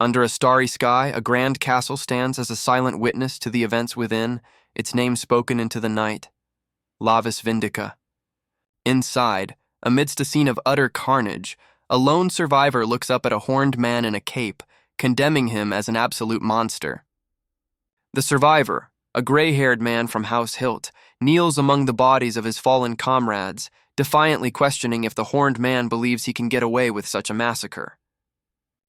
Under a starry sky, a grand castle stands as a silent witness to the events within, its name spoken into the night. Lavis Vindica. Inside, amidst a scene of utter carnage, a lone survivor looks up at a horned man in a cape, condemning him as an absolute monster. The survivor, a gray-haired man from House Hilt, kneels among the bodies of his fallen comrades, defiantly questioning if the horned man believes he can get away with such a massacre.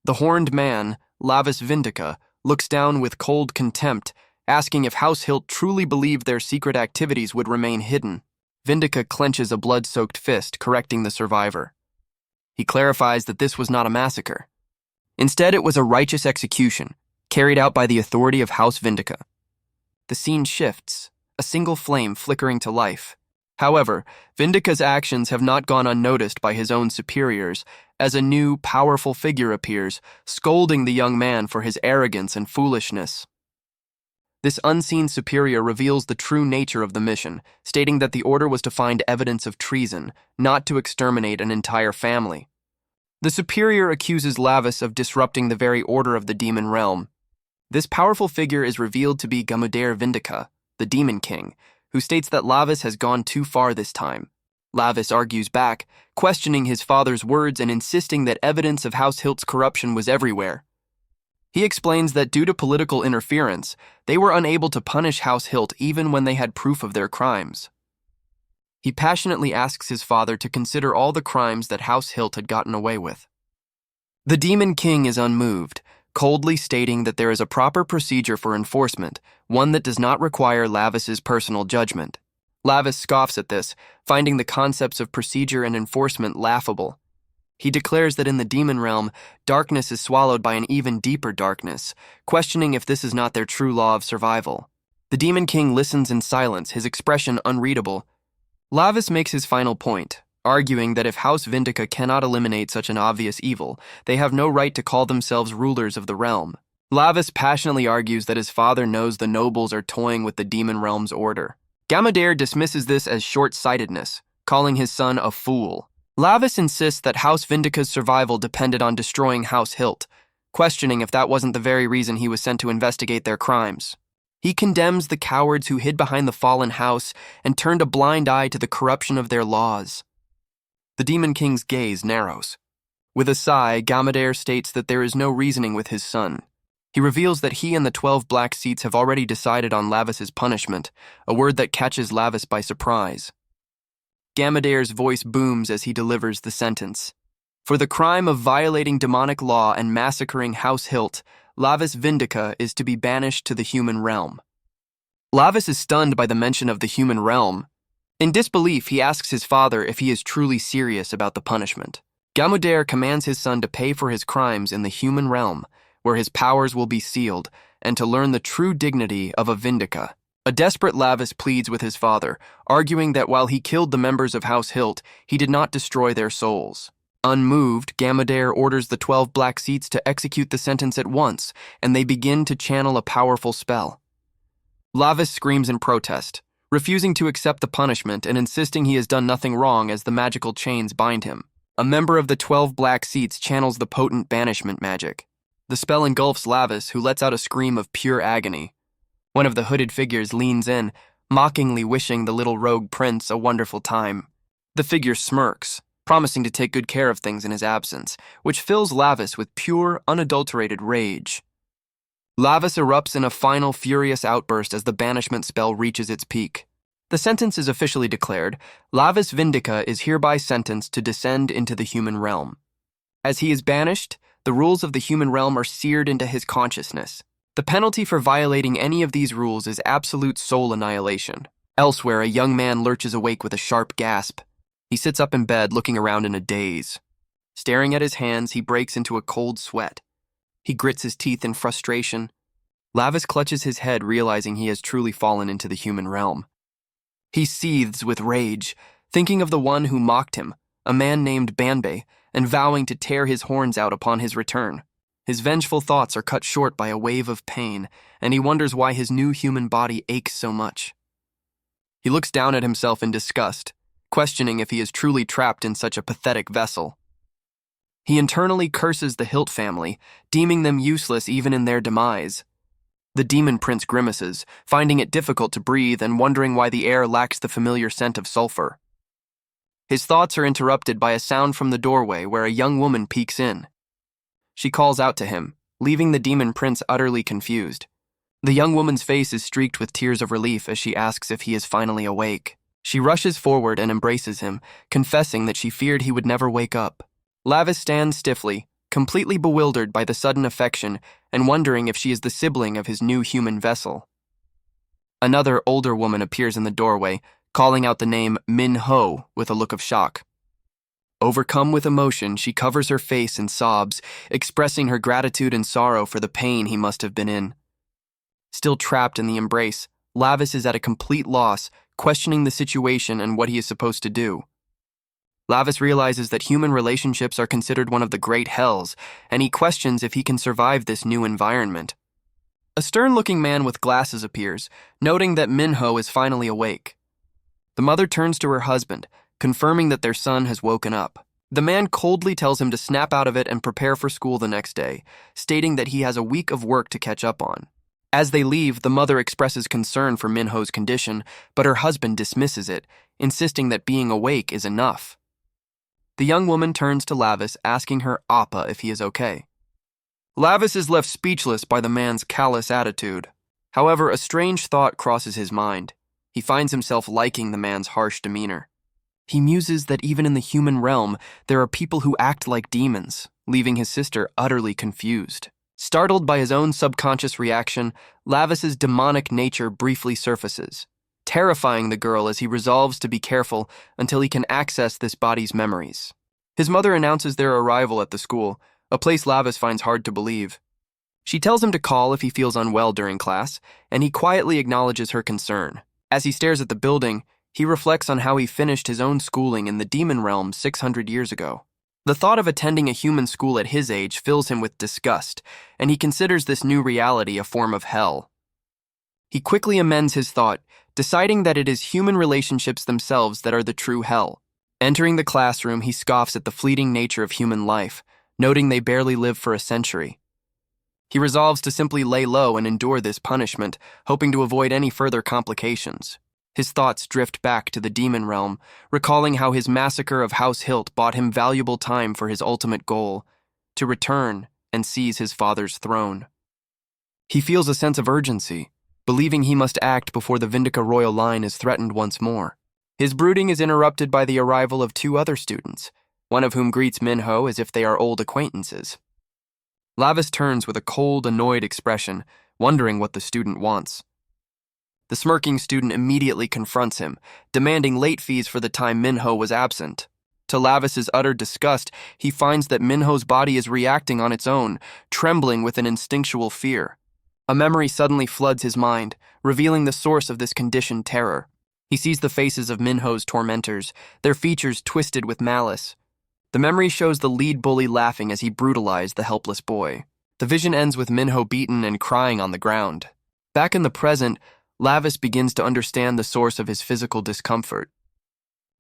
The horned man, Lavis Vindica, looks down with cold contempt, asking if House Hilt truly believed their secret activities would remain hidden. Vindica clenches a blood-soaked fist, correcting the survivor. He clarifies that this was not a massacre. Instead, it was a righteous execution, carried out by the authority of House Vindica. The scene shifts, a single flame flickering to life. However, Vindica's actions have not gone unnoticed by his own superiors, as a new, powerful figure appears, scolding the young man for his arrogance and foolishness. This unseen superior reveals the true nature of the mission, stating that the order was to find evidence of treason, not to exterminate an entire family. The superior accuses Lavis of disrupting the very order of the demon realm. This powerful figure is revealed to be Gamudair Vindica, the Demon King, who states that Lavis has gone too far this time. Lavis argues back, questioning his father's words and insisting that evidence of House Hilt's corruption was everywhere. He explains that due to political interference, they were unable to punish House Hilt even when they had proof of their crimes. He passionately asks his father to consider all the crimes that House Hilt had gotten away with. The Demon King is unmoved, coldly stating that there is a proper procedure for enforcement, one that does not require Lavis's personal judgment. Lavis scoffs at this, finding the concepts of procedure and enforcement laughable. He declares that in the demon realm, darkness is swallowed by an even deeper darkness, questioning if this is not their true law of survival. The Demon King listens in silence, his expression unreadable. Lavis makes his final point, arguing that if House Vindica cannot eliminate such an obvious evil, they have no right to call themselves rulers of the realm. Lavis passionately argues that his father knows the nobles are toying with the demon realm's order. Gamudair dismisses this as short-sightedness, calling his son a fool. Lavis insists that House Vindica's survival depended on destroying House Hilt, questioning if that wasn't the very reason he was sent to investigate their crimes. He condemns the cowards who hid behind the fallen house and turned a blind eye to the corruption of their laws. The Demon King's gaze narrows. With a sigh, Gamudair states that there is no reasoning with his son. He reveals that he and the 12 black seats have already decided on Lavis's punishment, a word that catches Lavis by surprise. Gamudair's voice booms as he delivers the sentence. For the crime of violating demonic law and massacring House Hilt, Lavis Vindica is to be banished to the human realm. Lavis is stunned by the mention of the human realm. In disbelief, he asks his father if he is truly serious about the punishment. Gamudair commands his son to pay for his crimes in the human realm, where his powers will be sealed, and to learn the true dignity of a Vindica. A desperate Lavis pleads with his father, arguing that while he killed the members of House Hilt, he did not destroy their souls. Unmoved, Gamudair orders the 12 black seats to execute the sentence at once, and they begin to channel a powerful spell. Lavis screams in protest, refusing to accept the punishment and insisting he has done nothing wrong as the magical chains bind him. A member of the 12 black seats channels the potent banishment magic. The spell engulfs Lavis, who lets out a scream of pure agony. One of the hooded figures leans in, mockingly wishing the little rogue prince a wonderful time. The figure smirks, promising to take good care of things in his absence, which fills Lavis with pure, unadulterated rage. Lavis erupts in a final furious outburst as the banishment spell reaches its peak. The sentence is officially declared. Lavis Vindica is hereby sentenced to descend into the human realm. As he is banished, the rules of the human realm are seared into his consciousness. The penalty for violating any of these rules is absolute soul annihilation. Elsewhere, a young man lurches awake with a sharp gasp. He sits up in bed, looking around in a daze. Staring at his hands, he breaks into a cold sweat. He grits his teeth in frustration. Lavis clutches his head, realizing he has truly fallen into the human realm. He seethes with rage, thinking of the one who mocked him, a man named Banbei, and vowing to tear his horns out upon his return. His vengeful thoughts are cut short by a wave of pain, and he wonders why his new human body aches so much. He looks down at himself in disgust, questioning if he is truly trapped in such a pathetic vessel. He internally curses the Hilt family, deeming them useless even in their demise. The demon prince grimaces, finding it difficult to breathe and wondering why the air lacks the familiar scent of sulfur. His thoughts are interrupted by a sound from the doorway where a young woman peeks in. She calls out to him, leaving the demon prince utterly confused. The young woman's face is streaked with tears of relief as she asks if he is finally awake. She rushes forward and embraces him, confessing that she feared he would never wake up. Lavis stands stiffly, completely bewildered by the sudden affection and wondering if she is the sibling of his new human vessel. Another older woman appears in the doorway, calling out the name Min-ho with a look of shock. Overcome with emotion, she covers her face and sobs, expressing her gratitude and sorrow for the pain he must have been in. Still trapped in the embrace, Lavis is at a complete loss, questioning the situation and what he is supposed to do. Lavis realizes that human relationships are considered one of the great hells, and he questions if he can survive this new environment. A stern-looking man with glasses appears, noting that Min-ho is finally awake. The mother turns to her husband, confirming that their son has woken up. The man coldly tells him to snap out of it and prepare for school the next day, stating that he has a week of work to catch up on. As they leave, the mother expresses concern for Min-ho's condition, but her husband dismisses it, insisting that being awake is enough. The young woman turns to Lavis, asking her Appa if he is okay. Lavis is left speechless by the man's callous attitude. However, a strange thought crosses his mind. He finds himself liking the man's harsh demeanor. He muses that even in the human realm, there are people who act like demons, leaving his sister utterly confused. Startled by his own subconscious reaction, Lavis's demonic nature briefly surfaces, terrifying the girl as he resolves to be careful until he can access this body's memories. His mother announces their arrival at the school, a place Lavis finds hard to believe. She tells him to call if he feels unwell during class, and he quietly acknowledges her concern. As he stares at the building, he reflects on how he finished his own schooling in the demon realm 600 years ago. The thought of attending a human school at his age fills him with disgust, and he considers this new reality a form of hell. He quickly amends his thought, deciding that it is human relationships themselves that are the true hell. Entering the classroom, he scoffs at the fleeting nature of human life, noting they barely live for a century. He resolves to simply lay low and endure this punishment, hoping to avoid any further complications. His thoughts drift back to the demon realm, recalling how his massacre of House Hilt bought him valuable time for his ultimate goal, to return and seize his father's throne. He feels a sense of urgency, believing he must act before the Vindica royal line is threatened once more. His brooding is interrupted by the arrival of two other students, one of whom greets Min-ho as if they are old acquaintances. Lavis turns with a cold, annoyed expression, wondering what the student wants. The smirking student immediately confronts him, demanding late fees for the time Min-ho was absent. To Lavis's utter disgust, he finds that Min-ho's body is reacting on its own, trembling with an instinctual fear. A memory suddenly floods his mind, revealing the source of this conditioned terror. He sees the faces of Min-ho's tormentors, their features twisted with malice. The memory shows the lead bully laughing as he brutalized the helpless boy. The vision ends with Min-ho beaten and crying on the ground. Back in the present, Lavis begins to understand the source of his physical discomfort.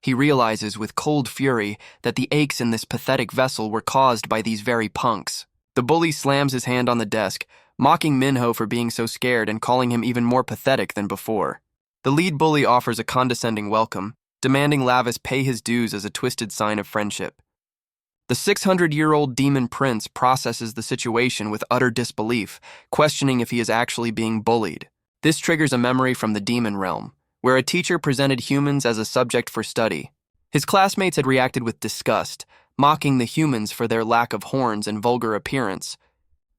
He realizes with cold fury that the aches in this pathetic vessel were caused by these very punks. The bully slams his hand on the desk, mocking Min-ho for being so scared and calling him even more pathetic than before. The lead bully offers a condescending welcome, demanding Lavis pay his dues as a twisted sign of friendship. The 600-year-old demon prince processes the situation with utter disbelief, questioning if he is actually being bullied. This triggers a memory from the demon realm, where a teacher presented humans as a subject for study. His classmates had reacted with disgust, mocking the humans for their lack of horns and vulgar appearance.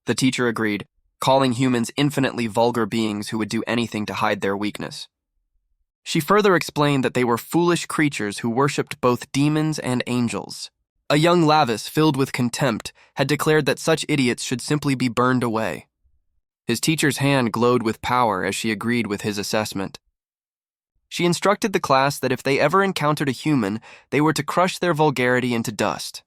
The teacher agreed, calling humans infinitely vulgar beings who would do anything to hide their weakness. She further explained that they were foolish creatures who worshipped both demons and angels. A young Lavis, filled with contempt, had declared that such idiots should simply be burned away. His teacher's hand glowed with power as she agreed with his assessment. She instructed the class that if they ever encountered a human, they were to crush their vulgarity into dust.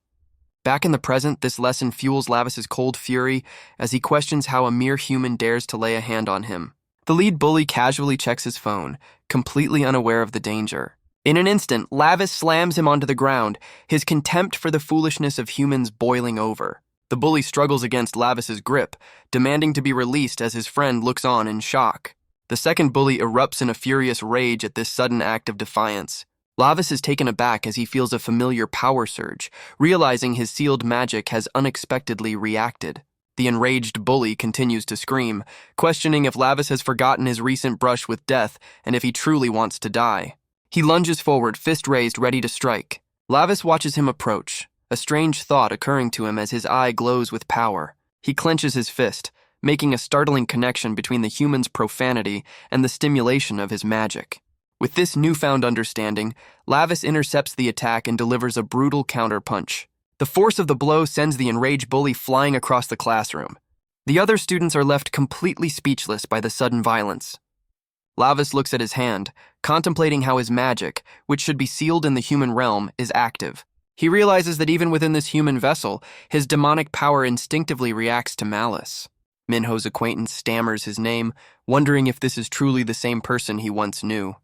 Back in the present, this lesson fuels Lavis's cold fury as he questions how a mere human dares to lay a hand on him. The lead bully casually checks his phone, completely unaware of the danger. In an instant, Lavis slams him onto the ground, his contempt for the foolishness of humans boiling over. The bully struggles against Lavis's grip, demanding to be released as his friend looks on in shock. The second bully erupts in a furious rage at this sudden act of defiance. Lavis is taken aback as he feels a familiar power surge, realizing his sealed magic has unexpectedly reacted. The enraged bully continues to scream, questioning if Lavis has forgotten his recent brush with death and if he truly wants to die. He lunges forward, fist raised, ready to strike. Lavis watches him approach, a strange thought occurring to him as his eye glows with power. He clenches his fist, making a startling connection between the human's profanity and the stimulation of his magic. With this newfound understanding, Lavis intercepts the attack and delivers a brutal counterpunch. The force of the blow sends the enraged bully flying across the classroom. The other students are left completely speechless by the sudden violence. Lavis looks at his hand, contemplating how his magic, which should be sealed in the human realm, is active. He realizes that even within this human vessel, his demonic power instinctively reacts to malice. Minho's acquaintance stammers his name, wondering if this is truly the same person he once knew.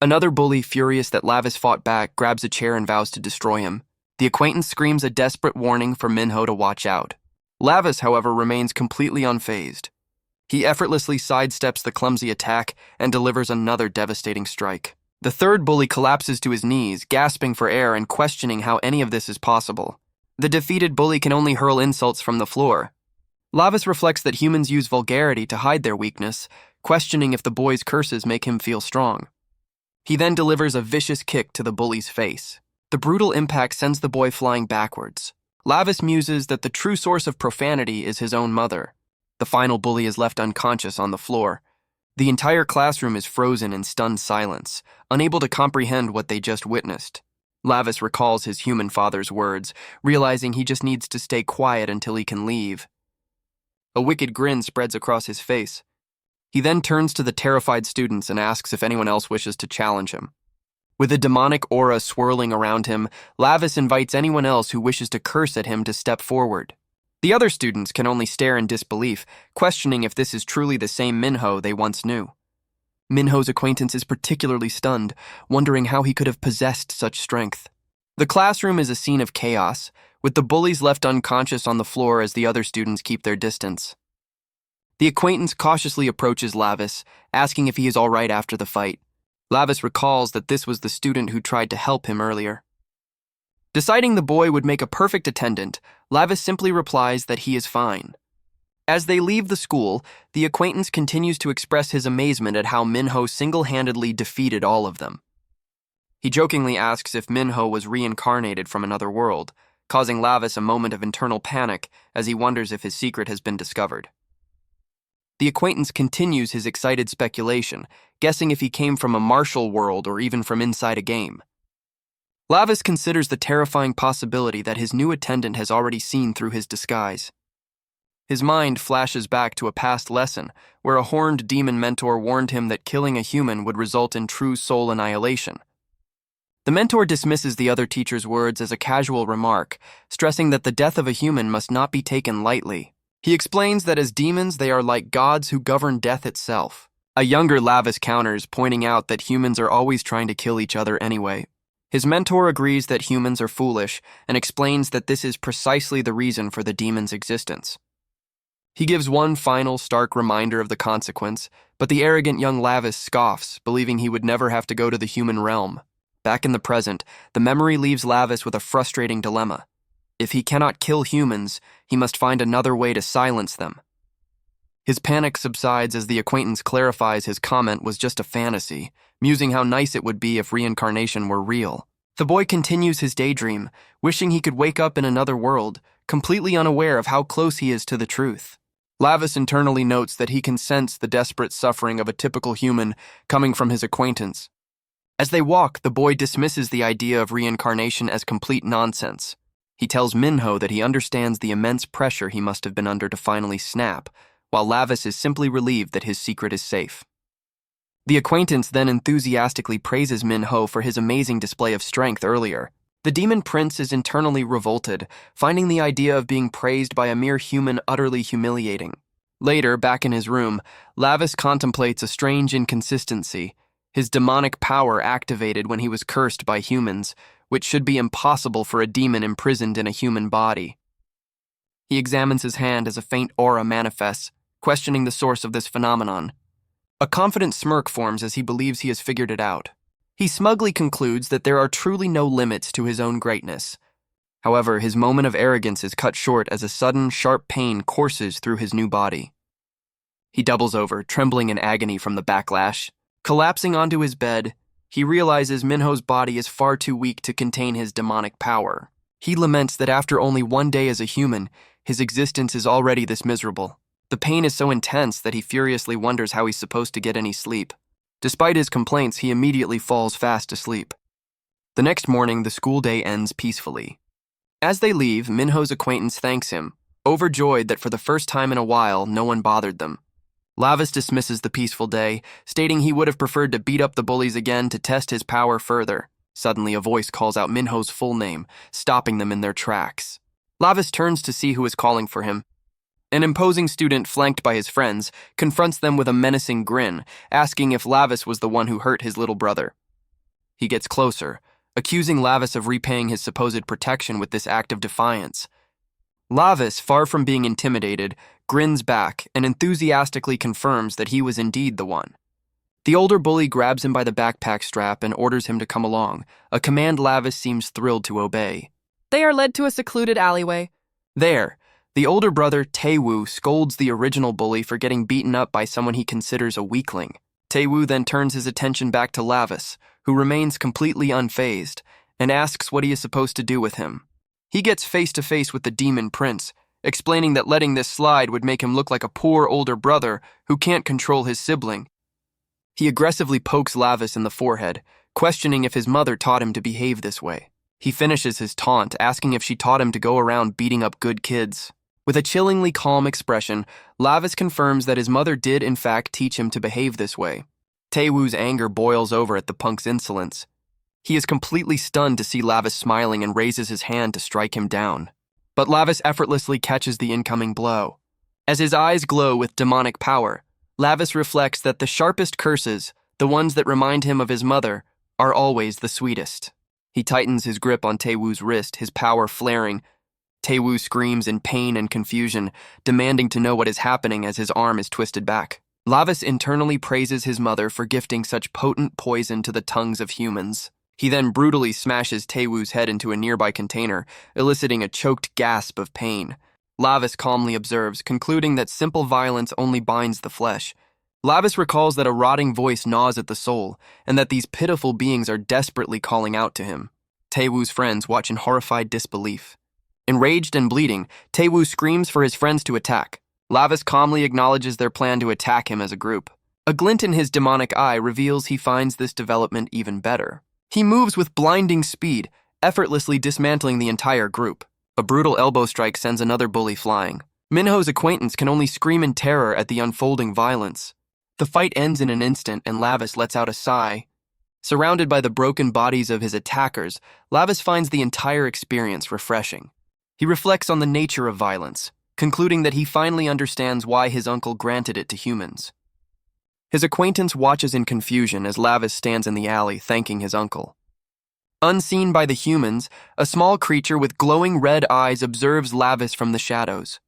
Another bully, furious that Lavis fought back, grabs a chair and vows to destroy him. The acquaintance screams a desperate warning for Minho to watch out. Lavis, however, remains completely unfazed. He effortlessly sidesteps the clumsy attack and delivers another devastating strike. The third bully collapses to his knees, gasping for air and questioning how any of this is possible. The defeated bully can only hurl insults from the floor. Lavis reflects that humans use vulgarity to hide their weakness, questioning if the boy's curses make him feel strong. He then delivers a vicious kick to the bully's face. The brutal impact sends the boy flying backwards. Lavis muses that the true source of profanity is his own mother. The final bully is left unconscious on the floor. The entire classroom is frozen in stunned silence, unable to comprehend what they just witnessed. Lavis recalls his human father's words, realizing he just needs to stay quiet until he can leave. A wicked grin spreads across his face. He then turns to the terrified students and asks if anyone else wishes to challenge him. With a demonic aura swirling around him, Lavis invites anyone else who wishes to curse at him to step forward. The other students can only stare in disbelief, questioning if this is truly the same Minho they once knew. Minho's acquaintance is particularly stunned, wondering how he could have possessed such strength. The classroom is a scene of chaos, with the bullies left unconscious on the floor as the other students keep their distance. The acquaintance cautiously approaches Lavis, asking if he is all right after the fight. Lavis recalls that this was the student who tried to help him earlier. Deciding the boy would make a perfect attendant, Lavis simply replies that he is fine. As they leave the school, the acquaintance continues to express his amazement at how Minho single-handedly defeated all of them. He jokingly asks if Minho was reincarnated from another world, causing Lavis a moment of internal panic as he wonders if his secret has been discovered. The acquaintance continues his excited speculation, guessing if he came from a martial world or even from inside a game. Lavis considers the terrifying possibility that his new attendant has already seen through his disguise. His mind flashes back to a past lesson where a horned demon mentor warned him that killing a human would result in true soul annihilation. The mentor dismisses the other teacher's words as a casual remark, stressing that the death of a human must not be taken lightly. He explains that as demons they are like gods who govern death itself. A younger Lavis counters, pointing out that humans are always trying to kill each other anyway. His mentor agrees that humans are foolish and explains that this is precisely the reason for the demon's existence. He gives one final stark reminder of the consequence, but the arrogant young Lavis scoffs, believing he would never have to go to the human realm. Back in the present, the memory leaves Lavis with a frustrating dilemma. If he cannot kill humans, he must find another way to silence them. His panic subsides as the acquaintance clarifies his comment was just a fantasy, musing how nice it would be if reincarnation were real. The boy continues his daydream, wishing he could wake up in another world, completely unaware of how close he is to the truth. Lavis internally notes that he can sense the desperate suffering of a typical human coming from his acquaintance. As they walk, the boy dismisses the idea of reincarnation as complete nonsense. He tells Minho that he understands the immense pressure he must have been under to finally snap, while Lavis is simply relieved that his secret is safe. The acquaintance then enthusiastically praises Minho for his amazing display of strength earlier. The demon prince is internally revolted, finding the idea of being praised by a mere human utterly humiliating. Later, back in his room, Lavis contemplates a strange inconsistency. his demonic power activated when he was cursed by humans, which should be impossible for a demon imprisoned in a human body. He examines his hand as a faint aura manifests, questioning the source of this phenomenon. A confident smirk forms as he believes he has figured it out. He smugly concludes that there are truly no limits to his own greatness. However, his moment of arrogance is cut short as a sudden, sharp pain courses through his new body. He doubles over, trembling in agony from the backlash. Collapsing onto his bed, he realizes Minho's body is far too weak to contain his demonic power. He laments that after only one day as a human, his existence is already this miserable. The pain is so intense that he furiously wonders how he's supposed to get any sleep. Despite his complaints, he immediately falls fast asleep. The next morning, the school day ends peacefully. As they leave, Minho's acquaintance thanks him, overjoyed that for the first time in a while, no one bothered them. Lavis dismisses the peaceful day, stating he would have preferred to beat up the bullies again to test his power further. Suddenly, a voice calls out Minho's full name, stopping them in their tracks. Lavis turns to see who is calling for him. An imposing student, flanked by his friends, confronts them with a menacing grin, asking if Lavis was the one who hurt his little brother. He gets closer, accusing Lavis of repaying his supposed protection with this act of defiance. Lavis, far from being intimidated, grins back and enthusiastically confirms that he was indeed the one. The older bully grabs him by the backpack strap and orders him to come along, a command Lavis seems thrilled to obey. They are led to a secluded alleyway. There, the older brother, Taewoo, scolds the original bully for getting beaten up by someone he considers a weakling. Taewoo then turns his attention back to Lavis, who remains completely unfazed, and asks what he is supposed to do with him. He gets face-to-face with the demon prince, explaining that letting this slide would make him look like a poor older brother who can't control his sibling. He aggressively pokes Lavis in the forehead, questioning if his mother taught him to behave this way. He finishes his taunt, asking if she taught him to go around beating up good kids. With a chillingly calm expression, Lavis confirms that his mother did in fact teach him to behave this way. Taewoo's anger boils over at the punk's insolence. He is completely stunned to see Lavis smiling and raises his hand to strike him down. But Lavis effortlessly catches the incoming blow. As his eyes glow with demonic power, Lavis reflects that the sharpest curses, the ones that remind him of his mother, are always the sweetest. He tightens his grip on Taewoo's wrist, his power flaring. Taewoo screams in pain and confusion, demanding to know what is happening as his arm is twisted back. Lavis internally praises his mother for gifting such potent poison to the tongues of humans. He then brutally smashes Taewoo's head into a nearby container, eliciting a choked gasp of pain. Lavis calmly observes, concluding that simple violence only binds the flesh. Lavis recalls that a rotting voice gnaws at the soul, and that these pitiful beings are desperately calling out to him. Taewoo's friends watch in horrified disbelief. Enraged and bleeding, Taewoo screams for his friends to attack. Lavis calmly acknowledges their plan to attack him as a group. A glint in his demonic eye reveals he finds this development even better. He moves with blinding speed, effortlessly dismantling the entire group. A brutal elbow strike sends another bully flying. Minho's acquaintance can only scream in terror at the unfolding violence. The fight ends in an instant and Lavis lets out a sigh. Surrounded by the broken bodies of his attackers, Lavis finds the entire experience refreshing. He reflects on the nature of violence, concluding that he finally understands why his uncle granted it to humans. His acquaintance watches in confusion as Lavis stands in the alley thanking his uncle. Unseen by the humans, a small creature with glowing red eyes observes Lavis from the shadows.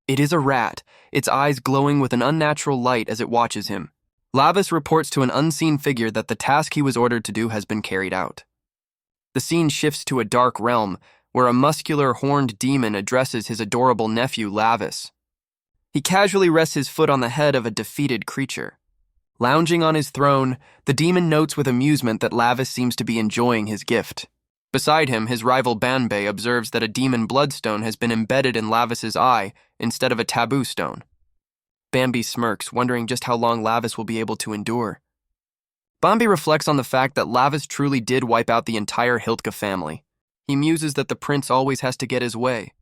It is a rat, its eyes glowing with an unnatural light as it watches him. Lavis reports to an unseen figure that the task he was ordered to do has been carried out. The scene shifts to a dark realm, where a muscular, horned demon addresses his adorable nephew, Lavis. He casually rests his foot on the head of a defeated creature. Lounging on his throne, the demon notes with amusement that Lavis seems to be enjoying his gift. Beside him, his rival Banbei observes that a demon bloodstone has been embedded in Lavis's eye instead of a taboo stone. Bambi smirks, wondering just how long Lavis will be able to endure. Bambi reflects on the fact that Lavis truly did wipe out the entire Hiltka family. He muses that the prince always has to get his way.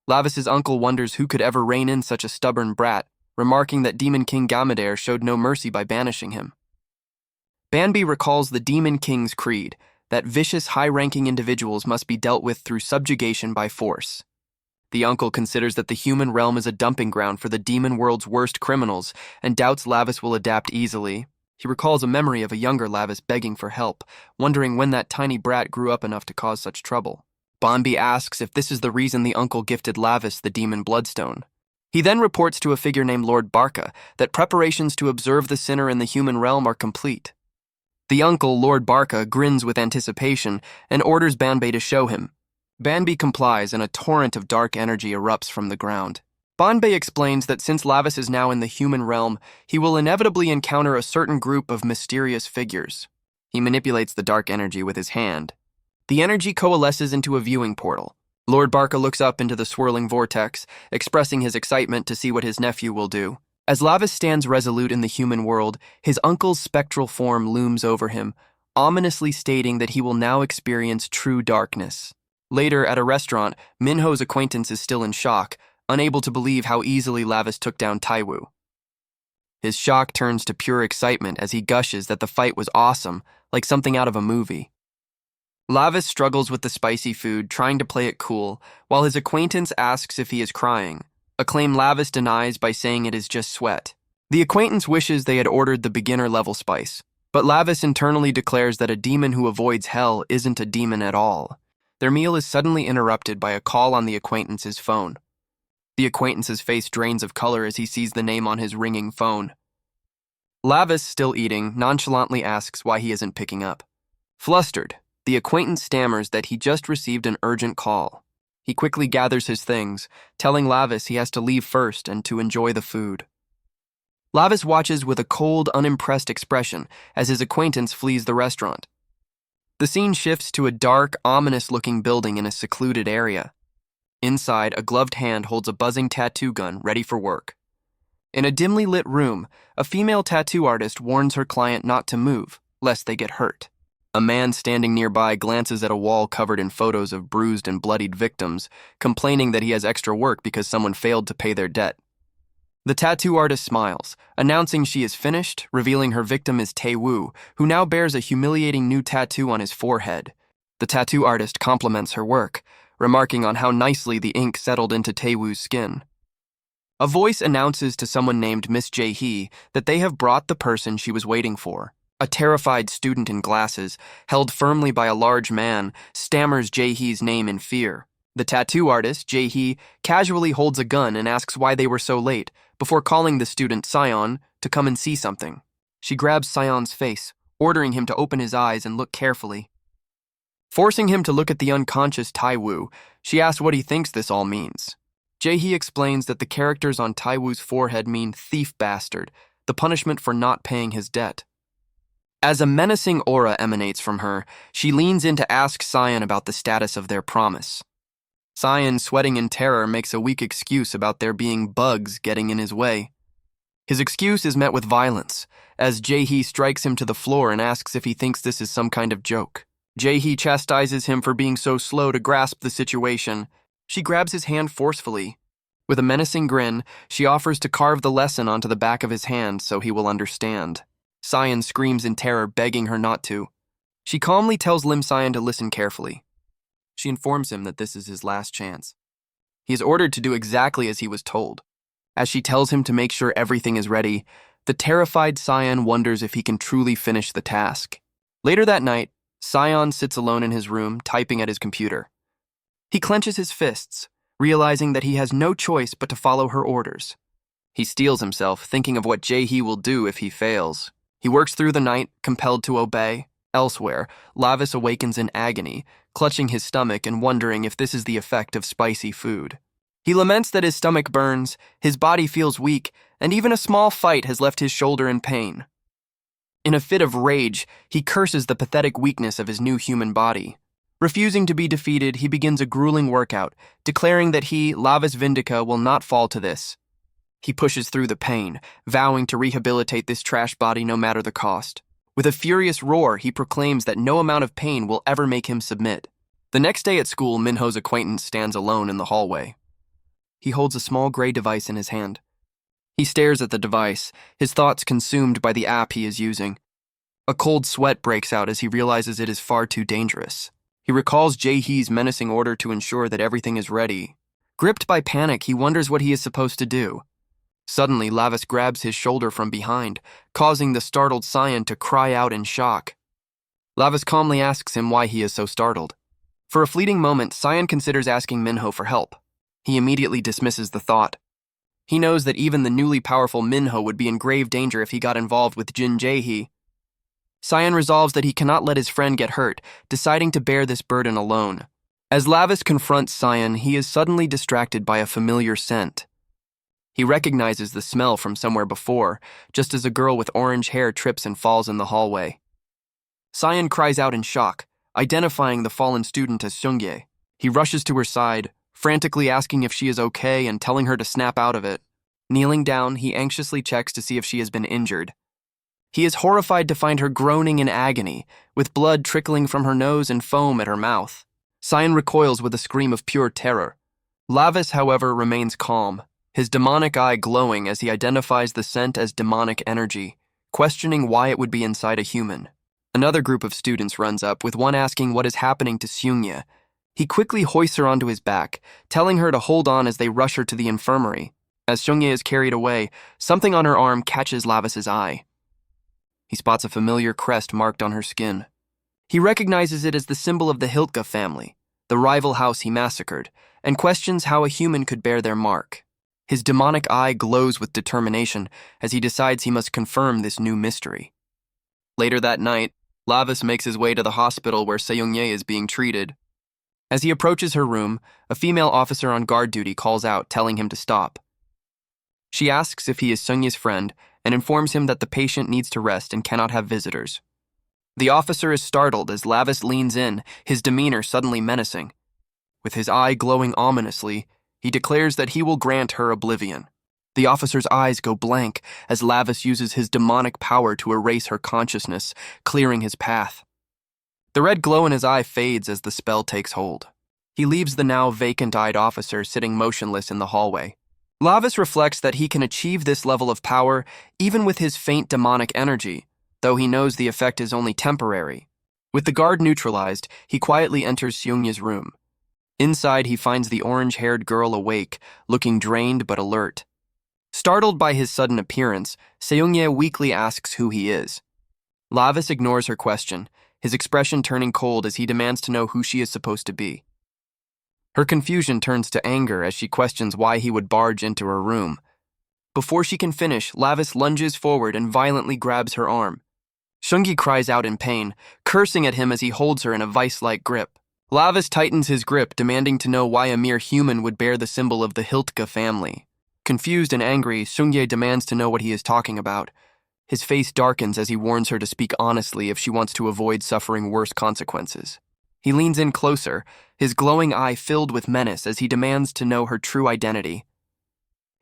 Lavis's uncle wonders who could ever rein in such a stubborn brat, remarking that Demon King Gamadair showed no mercy by banishing him. Banbi recalls the Demon King's creed, that vicious, high-ranking individuals must be dealt with through subjugation by force. The uncle considers that the human realm is a dumping ground for the demon world's worst criminals and doubts Lavis will adapt easily. He recalls a memory of a younger Lavis begging for help, wondering when that tiny brat grew up enough to cause such trouble. Bonby asks if this is the reason the uncle gifted Lavis the demon bloodstone. He then reports to a figure named Lord Barca that preparations to observe the sinner in the human realm are complete. The uncle, Lord Barca, grins with anticipation and orders Banbei to show him. Banbei complies and a torrent of dark energy erupts from the ground. Banbei explains that since Lavis is now in the human realm, he will inevitably encounter a certain group of mysterious figures. He manipulates the dark energy with his hand. The energy coalesces into a viewing portal. Lord Barca looks up into the swirling vortex, expressing his excitement to see what his nephew will do. As Lavis stands resolute in the human world, his uncle's spectral form looms over him, ominously stating that he will now experience true darkness. Later, at a restaurant, Minho's acquaintance is still in shock, unable to believe how easily Lavis took down Taiwu. His shock turns to pure excitement as he gushes that the fight was awesome, like something out of a movie. Lavis struggles with the spicy food, trying to play it cool, while his acquaintance asks if he is crying, a claim Lavis denies by saying it is just sweat. The acquaintance wishes they had ordered the beginner-level spice, but Lavis internally declares that a demon who avoids hell isn't a demon at all. Their meal is suddenly interrupted by a call on the acquaintance's phone. The acquaintance's face drains of color as he sees the name on his ringing phone. Lavis, still eating, nonchalantly asks why he isn't picking up. Flustered, the acquaintance stammers that he just received an urgent call. He quickly gathers his things, telling Lavis he has to leave first and to enjoy the food. Lavis watches with a cold, unimpressed expression as his acquaintance flees the restaurant. The scene shifts to a dark, ominous-looking building in a secluded area. Inside, a gloved hand holds a buzzing tattoo gun ready for work. In a dimly lit room, a female tattoo artist warns her client not to move, lest they get hurt. A man standing nearby glances at a wall covered in photos of bruised and bloodied victims, complaining that he has extra work because someone failed to pay their debt. The tattoo artist smiles, announcing she is finished, revealing her victim is Tae-woo, who now bears a humiliating new tattoo on his forehead. The tattoo artist compliments her work, remarking on how nicely the ink settled into Tae-woo's skin. A voice announces to someone named Miss Jae-hee that they have brought the person she was waiting for. A terrified student in glasses, held firmly by a large man, stammers Jae-hee's name in fear. The tattoo artist, Jae-hee, casually holds a gun and asks why they were so late, before calling the student, Sion, to come and see something. She grabs Sion's face, ordering him to open his eyes and look carefully. Forcing him to look at the unconscious Taiwu, she asks what he thinks this all means. Jae-hee explains that the characters on Taiwu's forehead mean thief bastard, the punishment for not paying his debt. As a menacing aura emanates from her, she leans in to ask Sion about the status of their promise. Sion, sweating in terror, makes a weak excuse about there being bugs getting in his way. His excuse is met with violence, as Jae-hee strikes him to the floor and asks if he thinks this is some kind of joke. Jae-hee chastises him for being so slow to grasp the situation. She grabs his hand forcefully. With a menacing grin, she offers to carve the lesson onto the back of his hand so he will understand. Sion screams in terror, begging her not to. She calmly tells Lim Sion to listen carefully. She informs him that this is his last chance. He is ordered to do exactly as he was told. As she tells him to make sure everything is ready, the terrified Sion wonders if he can truly finish the task. Later that night, Sion sits alone in his room, typing at his computer. He clenches his fists, realizing that he has no choice but to follow her orders. He steels himself, thinking of what Jae-hee will do if he fails. He works through the night, compelled to obey. Elsewhere, Lavis awakens in agony, clutching his stomach and wondering if this is the effect of spicy food. He laments that his stomach burns, his body feels weak, and even a small fight has left his shoulder in pain. In a fit of rage, he curses the pathetic weakness of his new human body. Refusing to be defeated, he begins a grueling workout, declaring that he, Lavis Vindica, will not fall to this. He pushes through the pain, vowing to rehabilitate this trash body no matter the cost. With a furious roar, he proclaims that no amount of pain will ever make him submit. The next day at school, Minho's acquaintance stands alone in the hallway. He holds a small gray device in his hand. He stares at the device, his thoughts consumed by the app he is using. A cold sweat breaks out as he realizes it is far too dangerous. He recalls Jae-hee's menacing order to ensure that everything is ready. Gripped by panic, he wonders what he is supposed to do. Suddenly, Lavis grabs his shoulder from behind, causing the startled Cyan to cry out in shock. Lavis calmly asks him why he is so startled. For a fleeting moment, Cyan considers asking Minho for help. He immediately dismisses the thought. He knows that even the newly powerful Minho would be in grave danger if he got involved with Jin Jae-hee. Cyan resolves that he cannot let his friend get hurt, deciding to bear this burden alone. As Lavis confronts Cyan, he is suddenly distracted by a familiar scent. He recognizes the smell from somewhere before, just as a girl with orange hair trips and falls in the hallway. Cyan cries out in shock, identifying the fallen student as Seungye. He rushes to her side, frantically asking if she is okay and telling her to snap out of it. Kneeling down, he anxiously checks to see if she has been injured. He is horrified to find her groaning in agony, with blood trickling from her nose and foam at her mouth. Cyan recoils with a scream of pure terror. Lavis, however, remains calm, his demonic eye glowing as he identifies the scent as demonic energy, questioning why it would be inside a human. Another group of students runs up, with one asking what is happening to Seungye. He quickly hoists her onto his back, telling her to hold on as they rush her to the infirmary. As Seungye is carried away, something on her arm catches Lavis's eye. He spots a familiar crest marked on her skin. He recognizes it as the symbol of the Hiltka family, the rival house he massacred, and questions how a human could bear their mark. His demonic eye glows with determination as he decides he must confirm this new mystery. Later that night, Lavis makes his way to the hospital where Seungye is being treated. As he approaches her room, a female officer on guard duty calls out, telling him to stop. She asks if he is Seungye's friend and informs him that the patient needs to rest and cannot have visitors. The officer is startled as Lavis leans in, his demeanor suddenly menacing. With his eye glowing ominously, he declares that he will grant her oblivion. The officer's eyes go blank as Lavis uses his demonic power to erase her consciousness, clearing his path. The red glow in his eye fades as the spell takes hold. He leaves the now vacant-eyed officer sitting motionless in the hallway. Lavis reflects that he can achieve this level of power even with his faint demonic energy, though he knows the effect is only temporary. With the guard neutralized, he quietly enters Seungye's room. Inside, he finds the orange-haired girl awake, looking drained but alert. Startled by his sudden appearance, Seungye weakly asks who he is. Lavis ignores her question, his expression turning cold as he demands to know who she is supposed to be. Her confusion turns to anger as she questions why he would barge into her room. Before she can finish, Lavis lunges forward and violently grabs her arm. Seungye cries out in pain, cursing at him as he holds her in a vice-like grip. Lavis tightens his grip, demanding to know why a mere human would bear the symbol of the Hiltka family. Confused and angry, Seungye demands to know what he is talking about. His face darkens as he warns her to speak honestly if she wants to avoid suffering worse consequences. He leans in closer, his glowing eye filled with menace as he demands to know her true identity.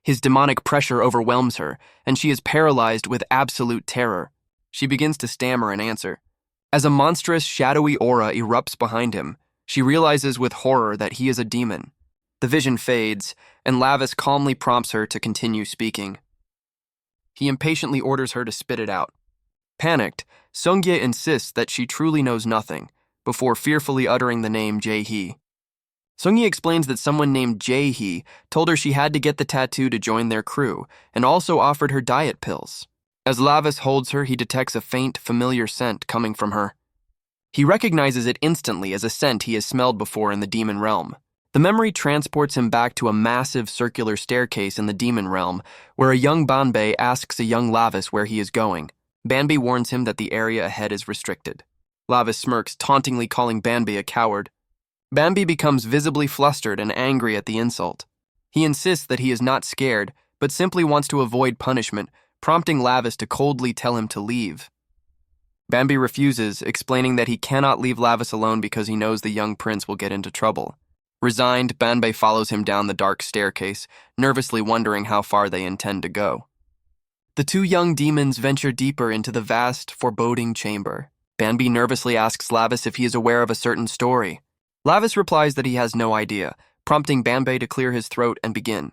His demonic pressure overwhelms her, and she is paralyzed with absolute terror. She begins to stammer an answer. As a monstrous, shadowy aura erupts behind him, she realizes with horror that he is a demon. The vision fades, and Lavis calmly prompts her to continue speaking. He impatiently orders her to spit it out. Panicked, Seungye insists that she truly knows nothing, before fearfully uttering the name Jae-hee. Seungye explains that someone named Jae-hee told her she had to get the tattoo to join their crew, and also offered her diet pills. As Lavis holds her, he detects a faint, familiar scent coming from her. He recognizes it instantly as a scent he has smelled before in the demon realm. The memory transports him back to a massive circular staircase in the demon realm, where a young Banbei asks a young Lavis where he is going. Banbei warns him that the area ahead is restricted. Lavis smirks, tauntingly calling Banbei a coward. Banbei becomes visibly flustered and angry at the insult. He insists that he is not scared, but simply wants to avoid punishment, prompting Lavis to coldly tell him to leave. Banbei refuses, explaining that he cannot leave Lavis alone because he knows the young prince will get into trouble. Resigned, Banbei follows him down the dark staircase, nervously wondering how far they intend to go. The two young demons venture deeper into the vast, foreboding chamber. Banbei nervously asks Lavis if he is aware of a certain story. Lavis replies that he has no idea, prompting Banbei to clear his throat and begin.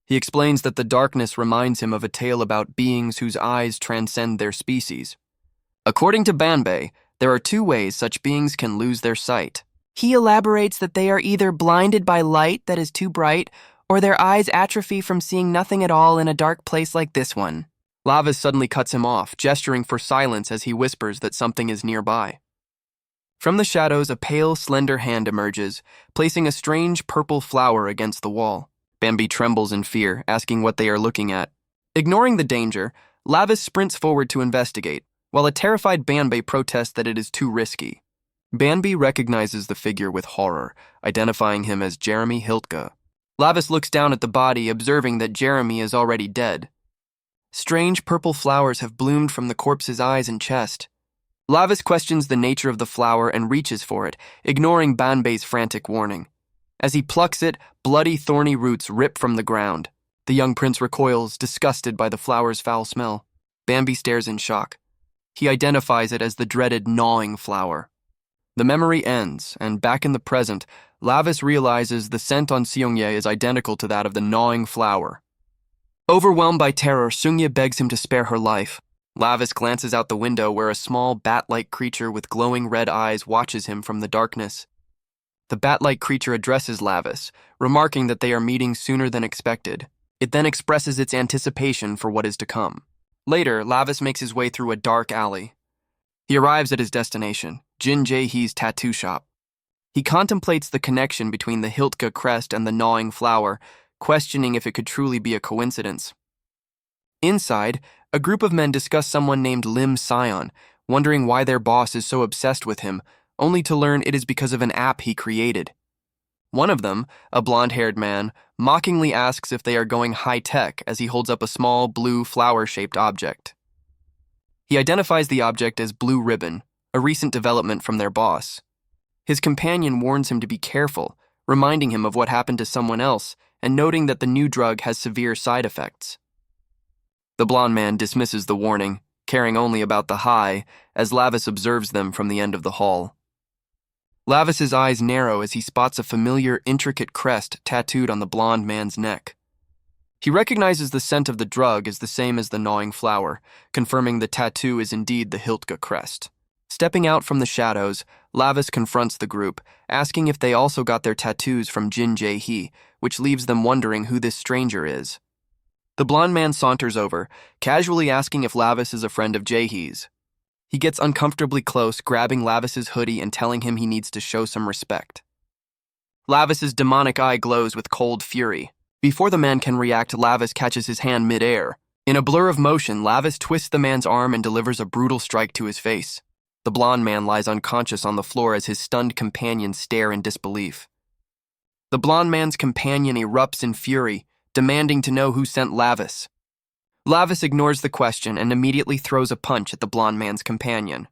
He explains that the darkness reminds him of a tale about beings whose eyes transcend their species. According to Banbei, there are two ways such beings can lose their sight. He elaborates that they are either blinded by light that is too bright or their eyes atrophy from seeing nothing at all in a dark place like this one. Lavis suddenly cuts him off, gesturing for silence as he whispers that something is nearby. From the shadows, a pale, slender hand emerges, placing a strange purple flower against the wall. Bambi trembles in fear, asking what they are looking at. Ignoring the danger, Lavis sprints forward to investigate, while a terrified Bambi protests that it is too risky. Bambi recognizes the figure with horror, identifying him as Jeremy Hiltka. Lavis looks down at the body, observing that Jeremy is already dead. Strange purple flowers have bloomed from the corpse's eyes and chest. Lavis questions the nature of the flower and reaches for it, ignoring Banbei's frantic warning. As he plucks it, bloody, thorny roots rip from the ground. The young prince recoils, disgusted by the flower's foul smell. Bambi stares in shock. He identifies it as the dreaded gnawing flower. The memory ends, and back in the present, Lavis realizes the scent on Seongye is identical to that of the gnawing flower. Overwhelmed by terror, Seungye begs him to spare her life. Lavis glances out the window where a small bat-like creature with glowing red eyes watches him from the darkness. The bat-like creature addresses Lavis, remarking that they are meeting sooner than expected. It then expresses its anticipation for what is to come. Later, Lavis makes his way through a dark alley. He arrives at his destination, Jin Jae-hee's tattoo shop. He contemplates the connection between the Hiltka crest and the gnawing flower, questioning if it could truly be a coincidence. Inside, a group of men discuss someone named Lim Sion, wondering why their boss is so obsessed with him, only to learn it is because of an app he created. One of them, a blonde-haired man, mockingly asks if they are going high-tech as he holds up a small, blue, flower-shaped object. He identifies the object as Blue Ribbon, a recent development from their boss. His companion warns him to be careful, reminding him of what happened to someone else and noting that the new drug has severe side effects. The blonde man dismisses the warning, caring only about the high, as Lavis observes them from the end of the hall. Lavis's eyes narrow as he spots a familiar, intricate crest tattooed on the blonde man's neck. He recognizes the scent of the drug as the same as the gnawing flower, confirming the tattoo is indeed the Hiltka crest. Stepping out from the shadows, Lavis confronts the group, asking if they also got their tattoos from Jin Jae-hee, which leaves them wondering who this stranger is. The blonde man saunters over, casually asking if Lavis is a friend of Jae-hee's. He gets uncomfortably close, grabbing Lavis's hoodie and telling him he needs to show some respect. Lavis's demonic eye glows with cold fury. Before the man can react, Lavis catches his hand mid-air. In a blur of motion, Lavis twists the man's arm and delivers a brutal strike to his face. The blonde man lies unconscious on the floor as his stunned companions stare in disbelief. The blonde man's companion erupts in fury, demanding to know who sent Lavis. Lavis ignores the question and immediately throws a punch at the blonde man's companion.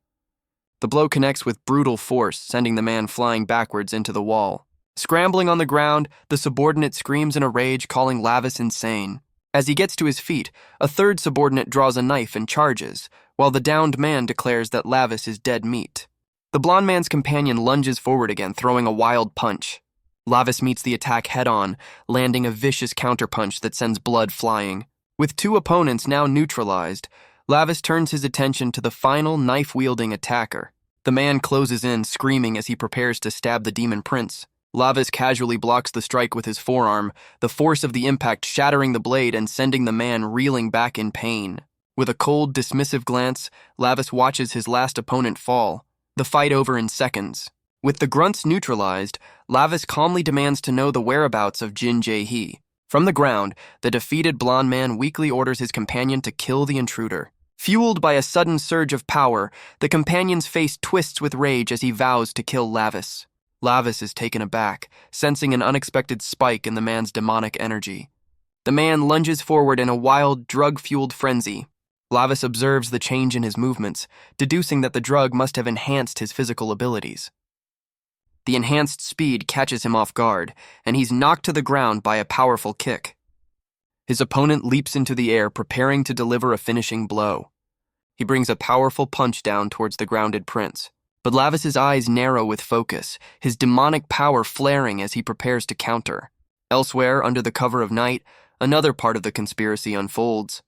The blow connects with brutal force, sending the man flying backwards into the wall. Scrambling on the ground, the subordinate screams in a rage, calling Lavis insane. As he gets to his feet, a third subordinate draws a knife and charges, while the downed man declares that Lavis is dead meat. The blonde man's companion lunges forward again, throwing a wild punch. Lavis meets the attack head-on, landing a vicious counterpunch that sends blood flying. With two opponents now neutralized, Lavis turns his attention to the final knife-wielding attacker. The man closes in, screaming as he prepares to stab the demon prince. Lavis casually blocks the strike with his forearm, the force of the impact shattering the blade and sending the man reeling back in pain. With a cold, dismissive glance, Lavis watches his last opponent fall, the fight over in seconds. With the grunts neutralized, Lavis calmly demands to know the whereabouts of Jin Jae-hee. From the ground, the defeated blonde man weakly orders his companion to kill the intruder. Fueled by a sudden surge of power, the companion's face twists with rage as he vows to kill Lavis. Lavis is taken aback, sensing an unexpected spike in the man's demonic energy. The man lunges forward in a wild, drug-fueled frenzy. Lavis observes the change in his movements, deducing that the drug must have enhanced his physical abilities. The enhanced speed catches him off guard, and he's knocked to the ground by a powerful kick. His opponent leaps into the air, preparing to deliver a finishing blow. He brings a powerful punch down towards the grounded prince, but Lavis's eyes narrow with focus, his demonic power flaring as he prepares to counter. Elsewhere, under the cover of night, another part of the conspiracy unfolds.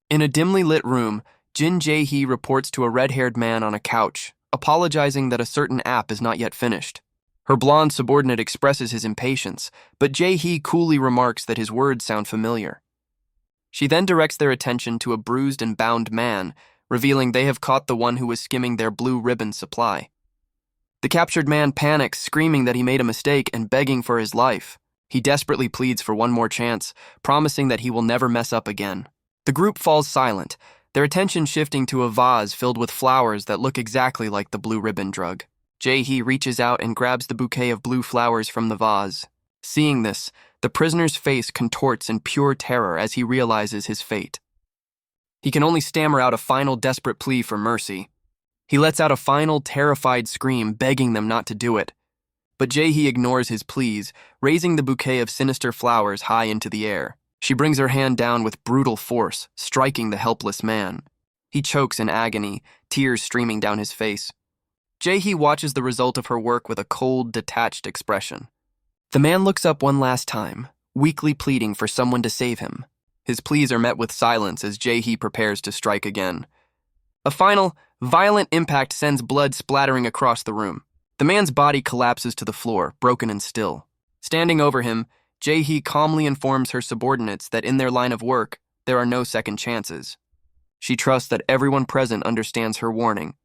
In a dimly lit room, Jin Jae-hee reports to a red-haired man on a couch, apologizing that a certain app is not yet finished. Her blonde subordinate expresses his impatience, but Jae-hee coolly remarks that his words sound familiar. She then directs their attention to a bruised and bound man, revealing they have caught the one who was skimming their blue ribbon supply. The captured man panics, screaming that he made a mistake and begging for his life. He desperately pleads for one more chance, promising that he will never mess up again. The group falls silent, their attention shifting to a vase filled with flowers that look exactly like the blue ribbon drug. Jae-hee reaches out and grabs the bouquet of blue flowers from the vase. Seeing this, the prisoner's face contorts in pure terror as he realizes his fate. He can only stammer out a final desperate plea for mercy. He lets out a final terrified scream, begging them not to do it. But Jae-hee ignores his pleas, raising the bouquet of sinister flowers high into the air. She brings her hand down with brutal force, striking the helpless man. He chokes in agony, tears streaming down his face. Jae-hee watches the result of her work with a cold, detached expression. The man looks up one last time, weakly pleading for someone to save him. His pleas are met with silence as Jae-hee prepares to strike again. A final, violent impact sends blood splattering across the room. The man's body collapses to the floor, broken and still. Standing over him, Jae-hee calmly informs her subordinates that in their line of work, there are no second chances. She trusts that everyone present understands her warning.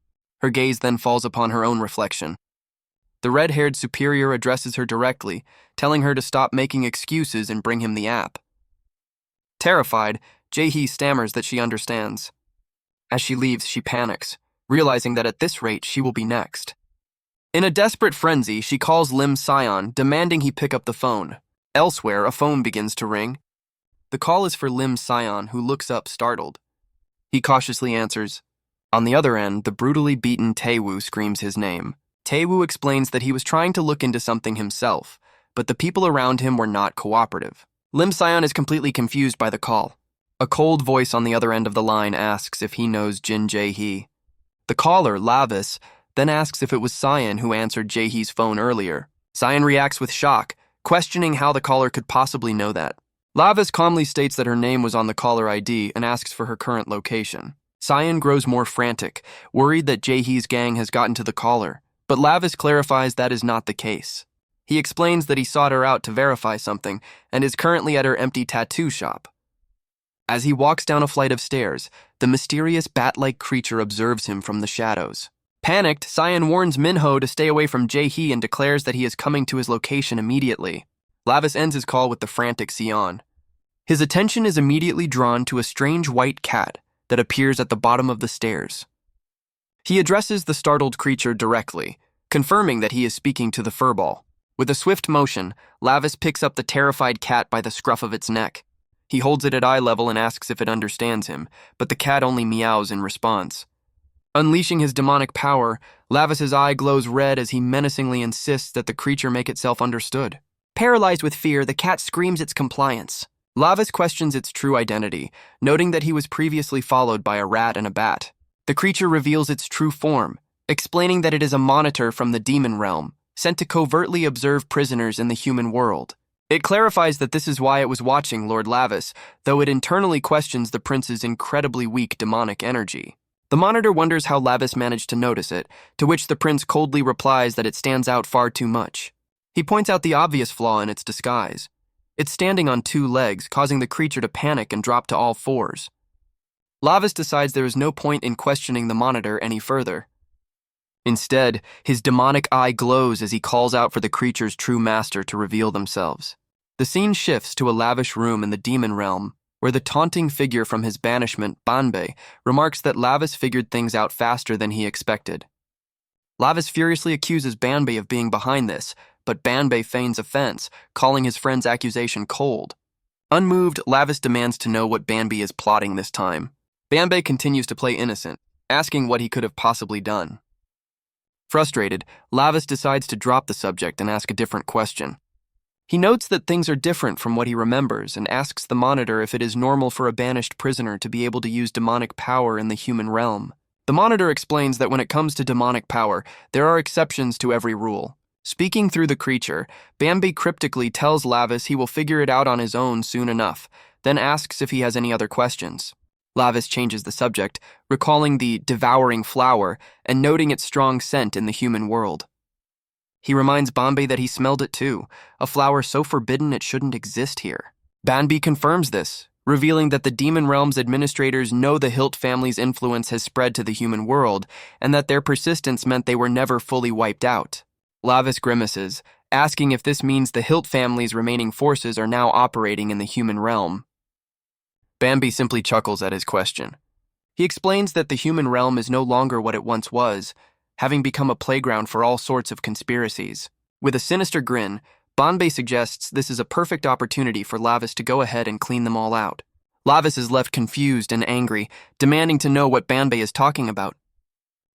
Her gaze then falls upon her own reflection. The red-haired superior addresses her directly, telling her to stop making excuses and bring him the app. Terrified, Jae-hee stammers that she understands. As she leaves, she panics, realizing that at this rate she will be next. In a desperate frenzy, she calls Lim Sion, demanding he pick up the phone. Elsewhere, a phone begins to ring. The call is for Lim Sion, who looks up startled. He cautiously answers. On the other end, the brutally beaten Taewoo screams his name. Taewoo explains that he was trying to look into something himself, but the people around him were not cooperative. Lim Sion is completely confused by the call. A cold voice on the other end of the line asks if he knows Jin Jae-hee. The caller, Lavis, then asks if it was Sion who answered Jae-hee's phone earlier. Sion reacts with shock, questioning how the caller could possibly know that. Lavis calmly states that her name was on the caller ID and asks for her current location. Sion grows more frantic, worried that Jae-hee's gang has gotten to the caller, but Lavis clarifies that is not the case. He explains that he sought her out to verify something and is currently at her empty tattoo shop. As he walks down a flight of stairs, the mysterious bat-like creature observes him from the shadows. Panicked, Sion warns Minho to stay away from Jae-hee and declares that he is coming to his location immediately. Lavis ends his call with the frantic Sion. His attention is immediately drawn to a strange white cat that appears at the bottom of the stairs. He addresses the startled creature directly, confirming that he is speaking to the furball. With a swift motion, Lavis picks up the terrified cat by the scruff of its neck. He holds it at eye level and asks if it understands him, but the cat only meows in response. Unleashing his demonic power, Lavis's eye glows red as he menacingly insists that the creature make itself understood. Paralyzed with fear, the cat screams its compliance. Lavis questions its true identity, noting that he was previously followed by a rat and a bat. The creature reveals its true form, explaining that it is a monitor from the demon realm, sent to covertly observe prisoners in the human world. It clarifies that this is why it was watching Lord Lavis, though it internally questions the prince's incredibly weak demonic energy. The monitor wonders how Lavis managed to notice it, to which the prince coldly replies that it stands out far too much. He points out the obvious flaw in its disguise. It's standing on two legs, causing the creature to panic and drop to all fours. Lavis decides there is no point in questioning the monitor any further. Instead, his demonic eye glows as he calls out for the creature's true master to reveal themselves. The scene shifts to a lavish room in the demon realm, where the taunting figure from his banishment, Banbei, remarks that Lavis figured things out faster than he expected. Lavis furiously accuses Banbei of being behind this, but Banbei feigns offense, calling his friend's accusation cold. Unmoved, Lavis demands to know what Banbei is plotting this time. Banbei continues to play innocent, asking what he could have possibly done. Frustrated, Lavis decides to drop the subject and ask a different question. He notes that things are different from what he remembers and asks the monitor if it is normal for a banished prisoner to be able to use demonic power in the human realm. The monitor explains that when it comes to demonic power, there are exceptions to every rule. Speaking through the creature, Banbei cryptically tells Lavis he will figure it out on his own soon enough, then asks if he has any other questions. Lavis changes the subject, recalling the devouring flower and noting its strong scent in the human world. He reminds Bombay that he smelled it too, a flower so forbidden it shouldn't exist here. Banbi confirms this, revealing that the Demon Realm's administrators know the Hilt family's influence has spread to the human world, and that their persistence meant they were never fully wiped out. Lavis grimaces, asking if this means the Hilt family's remaining forces are now operating in the human realm. Bambi simply chuckles at his question. He explains that the human realm is no longer what it once was, having become a playground for all sorts of conspiracies. With a sinister grin, Bombay suggests this is a perfect opportunity for Lavis to go ahead and clean them all out. Lavis is left confused and angry, demanding to know what Bombay is talking about.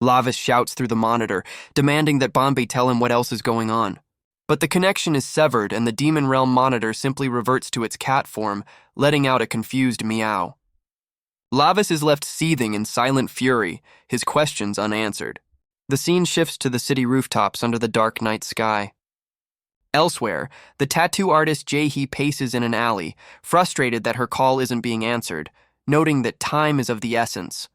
Lavis shouts through the monitor, demanding that Bombay tell him what else is going on. But the connection is severed and the Demon Realm monitor simply reverts to its cat form, letting out a confused meow. Lavis is left seething in silent fury, his questions unanswered. The scene shifts to the city rooftops under the dark night sky. Elsewhere, the tattoo artist Jae-hee paces in an alley, frustrated that her call isn't being answered, noting that time is of the essence.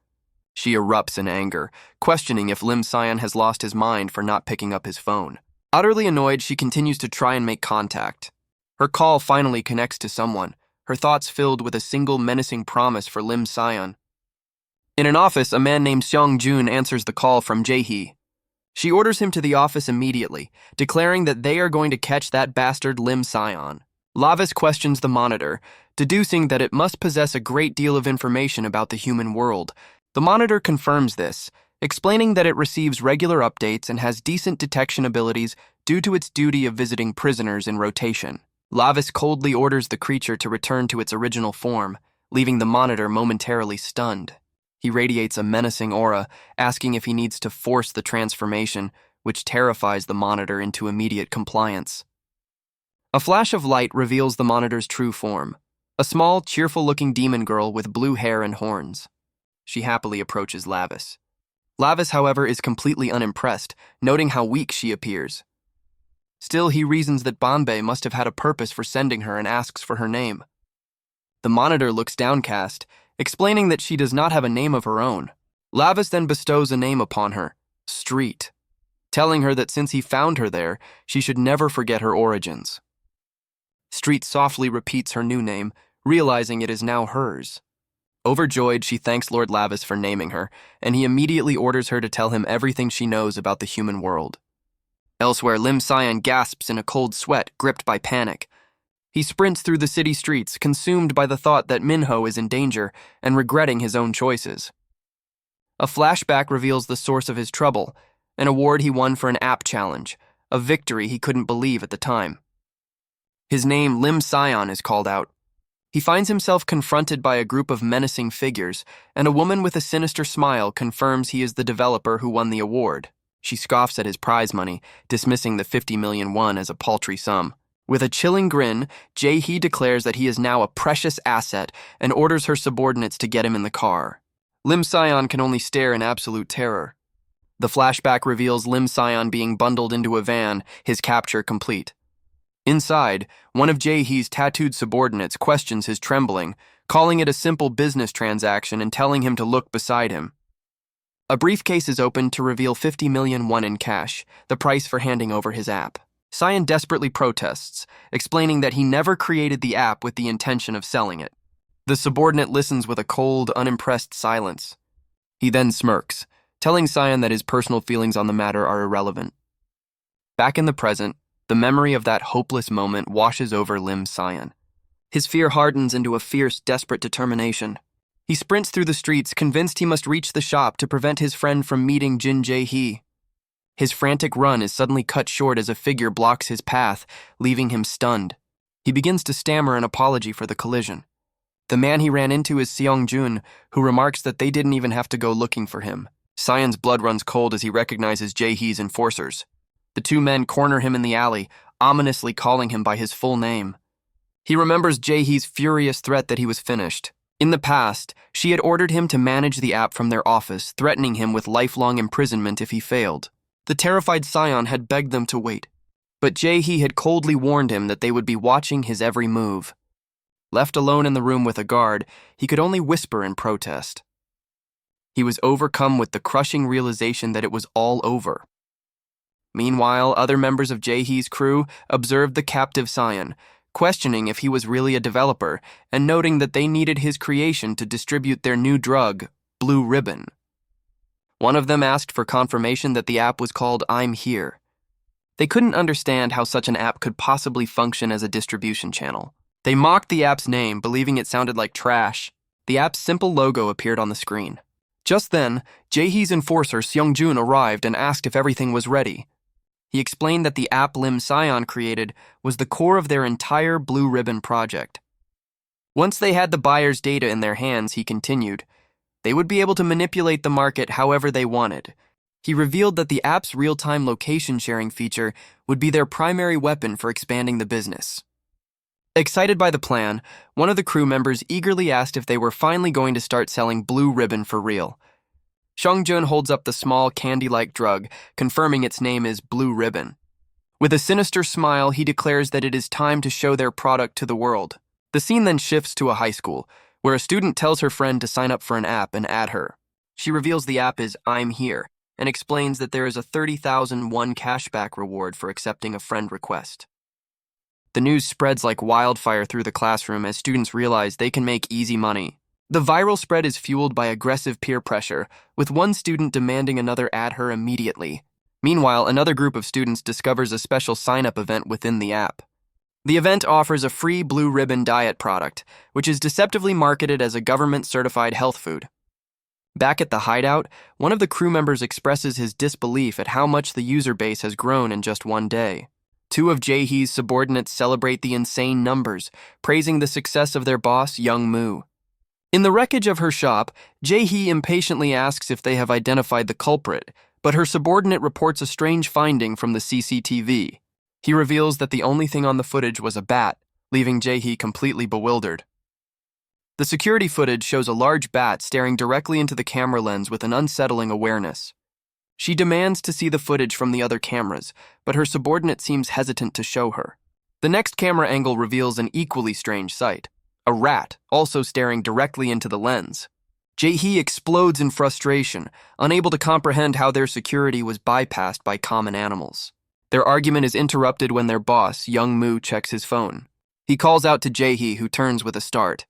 She erupts in anger, questioning if Lim Sion has lost his mind for not picking up his phone. Utterly annoyed, she continues to try and make contact. Her call finally connects to someone, her thoughts filled with a single menacing promise for Lim Sion. In an office, a man named Seong Jun answers the call from Jae-hee. She orders him to the office immediately, declaring that they are going to catch that bastard Lim Sion. Lavis questions the monitor, deducing that it must possess a great deal of information about the human world. The monitor confirms this, explaining that it receives regular updates and has decent detection abilities due to its duty of visiting prisoners in rotation. Lavis coldly orders the creature to return to its original form, leaving the monitor momentarily stunned. He radiates a menacing aura, asking if he needs to force the transformation, which terrifies the monitor into immediate compliance. A flash of light reveals the monitor's true form, a small, cheerful-looking demon girl with blue hair and horns. She happily approaches Lavis. Lavis, however, is completely unimpressed, noting how weak she appears. Still, he reasons that Bombay must have had a purpose for sending her and asks for her name. The monitor looks downcast, explaining that she does not have a name of her own. Lavis then bestows a name upon her, Street, telling her that since he found her there, she should never forget her origins. Street softly repeats her new name, realizing it is now hers. Overjoyed, she thanks Lord Lavis for naming her, and he immediately orders her to tell him everything she knows about the human world. Elsewhere, Lim Sion gasps in a cold sweat, gripped by panic. He sprints through the city streets, consumed by the thought that Minho is in danger and regretting his own choices. A flashback reveals the source of his trouble, an award he won for an app challenge, a victory he couldn't believe at the time. His name, Lim Sion, is called out. He finds himself confronted by a group of menacing figures, and a woman with a sinister smile confirms he is the developer who won the award. She scoffs at his prize money, dismissing the 50 million won as a paltry sum. With a chilling grin, Jae-hee declares that he is now a precious asset and orders her subordinates to get him in the car. Lim Sion can only stare in absolute terror. The flashback reveals Lim Sion being bundled into a van, his capture complete. Inside, one of Jae-hee's tattooed subordinates questions his trembling, calling it a simple business transaction and telling him to look beside him. A briefcase is opened to reveal 50 million won in cash, the price for handing over his app. Sion desperately protests, explaining that he never created the app with the intention of selling it. The subordinate listens with a cold, unimpressed silence. He then smirks, telling Sion that his personal feelings on the matter are irrelevant. Back in the present, the memory of that hopeless moment washes over Lim Sion. His fear hardens into a fierce, desperate determination. He sprints through the streets, convinced he must reach the shop to prevent his friend from meeting Jin Jae-hee. His frantic run is suddenly cut short as a figure blocks his path, leaving him stunned. He begins to stammer an apology for the collision. The man he ran into is Seong Jun, who remarks that they didn't even have to go looking for him. Sion's blood runs cold as he recognizes Jae-hee's enforcers. The two men corner him in the alley, ominously calling him by his full name. He remembers Jae-hee's furious threat that he was finished. In the past, she had ordered him to manage the app from their office, threatening him with lifelong imprisonment if he failed. The terrified Sion had begged them to wait, but Jae-hee had coldly warned him that they would be watching his every move. Left alone in the room with a guard, he could only whisper in protest. He was overcome with the crushing realization that it was all over. Meanwhile, other members of Jae-hee's crew observed the captive scion, questioning if he was really a developer and noting that they needed his creation to distribute their new drug, Blue Ribbon. One of them asked for confirmation that the app was called I'm Here. They couldn't understand how such an app could possibly function as a distribution channel. They mocked the app's name, believing it sounded like trash. The app's simple logo appeared on the screen. Just then, Jae-hee's enforcer Seung-jun arrived and asked if everything was ready. He explained that the app Lim Sion created was the core of their entire Blue Ribbon project. Once they had the buyer's data in their hands, he continued, they would be able to manipulate the market however they wanted. He revealed that the app's real-time location sharing feature would be their primary weapon for expanding the business. Excited by the plan, one of the crew members eagerly asked if they were finally going to start selling Blue Ribbon for real. Seung-jun holds up the small candy-like drug, confirming its name is Blue Ribbon. With a sinister smile, he declares that it is time to show their product to the world. The scene then shifts to a high school, where a student tells her friend to sign up for an app and add her. She reveals the app is I'm Here, and explains that there is a 30,000 won cashback reward for accepting a friend request. The news spreads like wildfire through the classroom as students realize they can make easy money. The viral spread is fueled by aggressive peer pressure, with one student demanding another add her immediately. Meanwhile, another group of students discovers a special sign-up event within the app. The event offers a free Blue Ribbon diet product, which is deceptively marketed as a government-certified health food. Back at the hideout, one of the crew members expresses his disbelief at how much the user base has grown in just one day. Two of Jae-hee's subordinates celebrate the insane numbers, praising the success of their boss, Young-moo. In the wreckage of her shop, Jae-hee impatiently asks if they have identified the culprit, but her subordinate reports a strange finding from the CCTV. He reveals that the only thing on the footage was a bat, leaving Jae-hee completely bewildered. The security footage shows a large bat staring directly into the camera lens with an unsettling awareness. She demands to see the footage from the other cameras, but her subordinate seems hesitant to show her. The next camera angle reveals an equally strange sight. A rat, also staring directly into the lens. Jae-hee explodes in frustration, unable to comprehend how their security was bypassed by common animals. Their argument is interrupted when their boss, Young-moo, checks his phone. He calls out to Jae-hee, who turns with a start.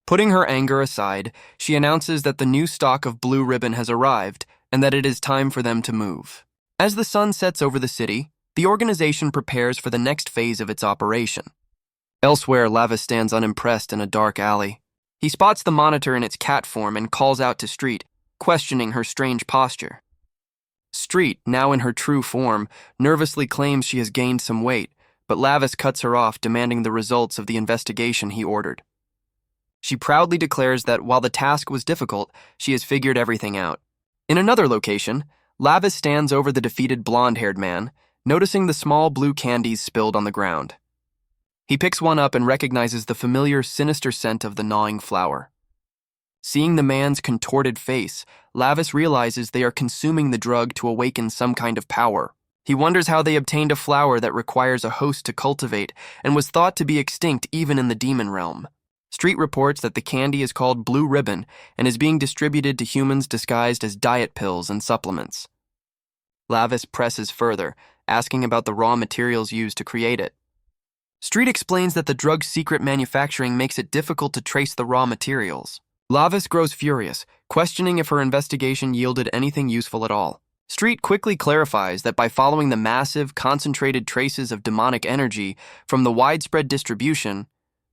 Putting her anger aside, she announces that the new stock of Blue Ribbon has arrived and that it is time for them to move. As the sun sets over the city, the organization prepares for the next phase of its operation. Elsewhere, Lavis stands unimpressed in a dark alley. He spots the monitor in its cat form and calls out to Street, questioning her strange posture. Street, now in her true form, nervously claims she has gained some weight, but Lavis cuts her off, demanding the results of the investigation he ordered. She proudly declares that while the task was difficult, she has figured everything out. In another location, Lavis stands over the defeated blonde-haired man, noticing the small blue candies spilled on the ground. He picks one up and recognizes the familiar, sinister scent of the gnawing flower. Seeing the man's contorted face, Lavis realizes they are consuming the drug to awaken some kind of power. He wonders how they obtained a flower that requires a host to cultivate and was thought to be extinct even in the demon realm. Street reports that the candy is called Blue Ribbon and is being distributed to humans disguised as diet pills and supplements. Lavis presses further, asking about the raw materials used to create it. Street explains that the drug's secret manufacturing makes it difficult to trace the raw materials. Lavis grows furious, questioning if her investigation yielded anything useful at all. Street quickly clarifies that by following the massive, concentrated traces of demonic energy from the widespread distribution,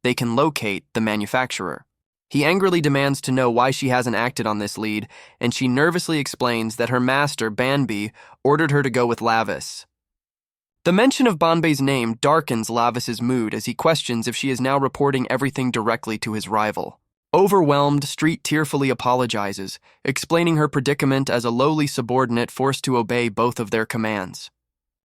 they can locate the manufacturer. He angrily demands to know why she hasn't acted on this lead, and she nervously explains that her master, Banbi, ordered her to go with Lavis. The mention of Banbei's name darkens Lavis's mood as he questions if she is now reporting everything directly to his rival. Overwhelmed, Street tearfully apologizes, explaining her predicament as a lowly subordinate forced to obey both of their commands.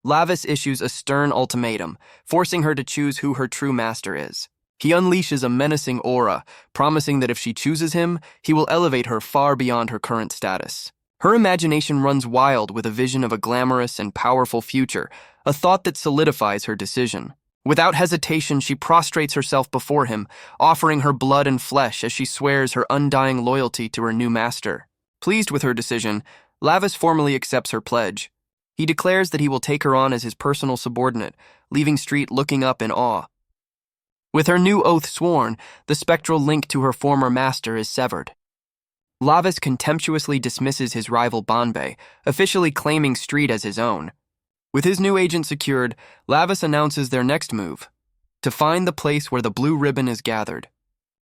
Lavis issues a stern ultimatum, forcing her to choose who her true master is. He unleashes a menacing aura, promising that if she chooses him, he will elevate her far beyond her current status. Her imagination runs wild with a vision of a glamorous and powerful future, a thought that solidifies her decision. Without hesitation, she prostrates herself before him, offering her blood and flesh as she swears her undying loyalty to her new master. Pleased with her decision, Lavis formally accepts her pledge. He declares that he will take her on as his personal subordinate, leaving Street looking up in awe. With her new oath sworn, the spectral link to her former master is severed. Lavis contemptuously dismisses his rival Banbei, officially claiming Street as his own. With his new agent secured, Lavis announces their next move: to find the place where the blue ribbon is gathered.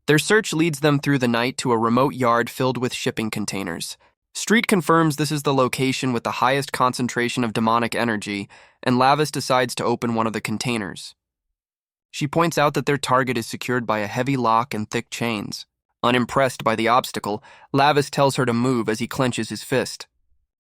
Their search leads them through the night to a remote yard filled with shipping containers. Street confirms this is the location with the highest concentration of demonic energy, and Lavis decides to open one of the containers. She points out that their target is secured by a heavy lock and thick chains. Unimpressed by the obstacle, Lavis tells her to move as he clenches his fist.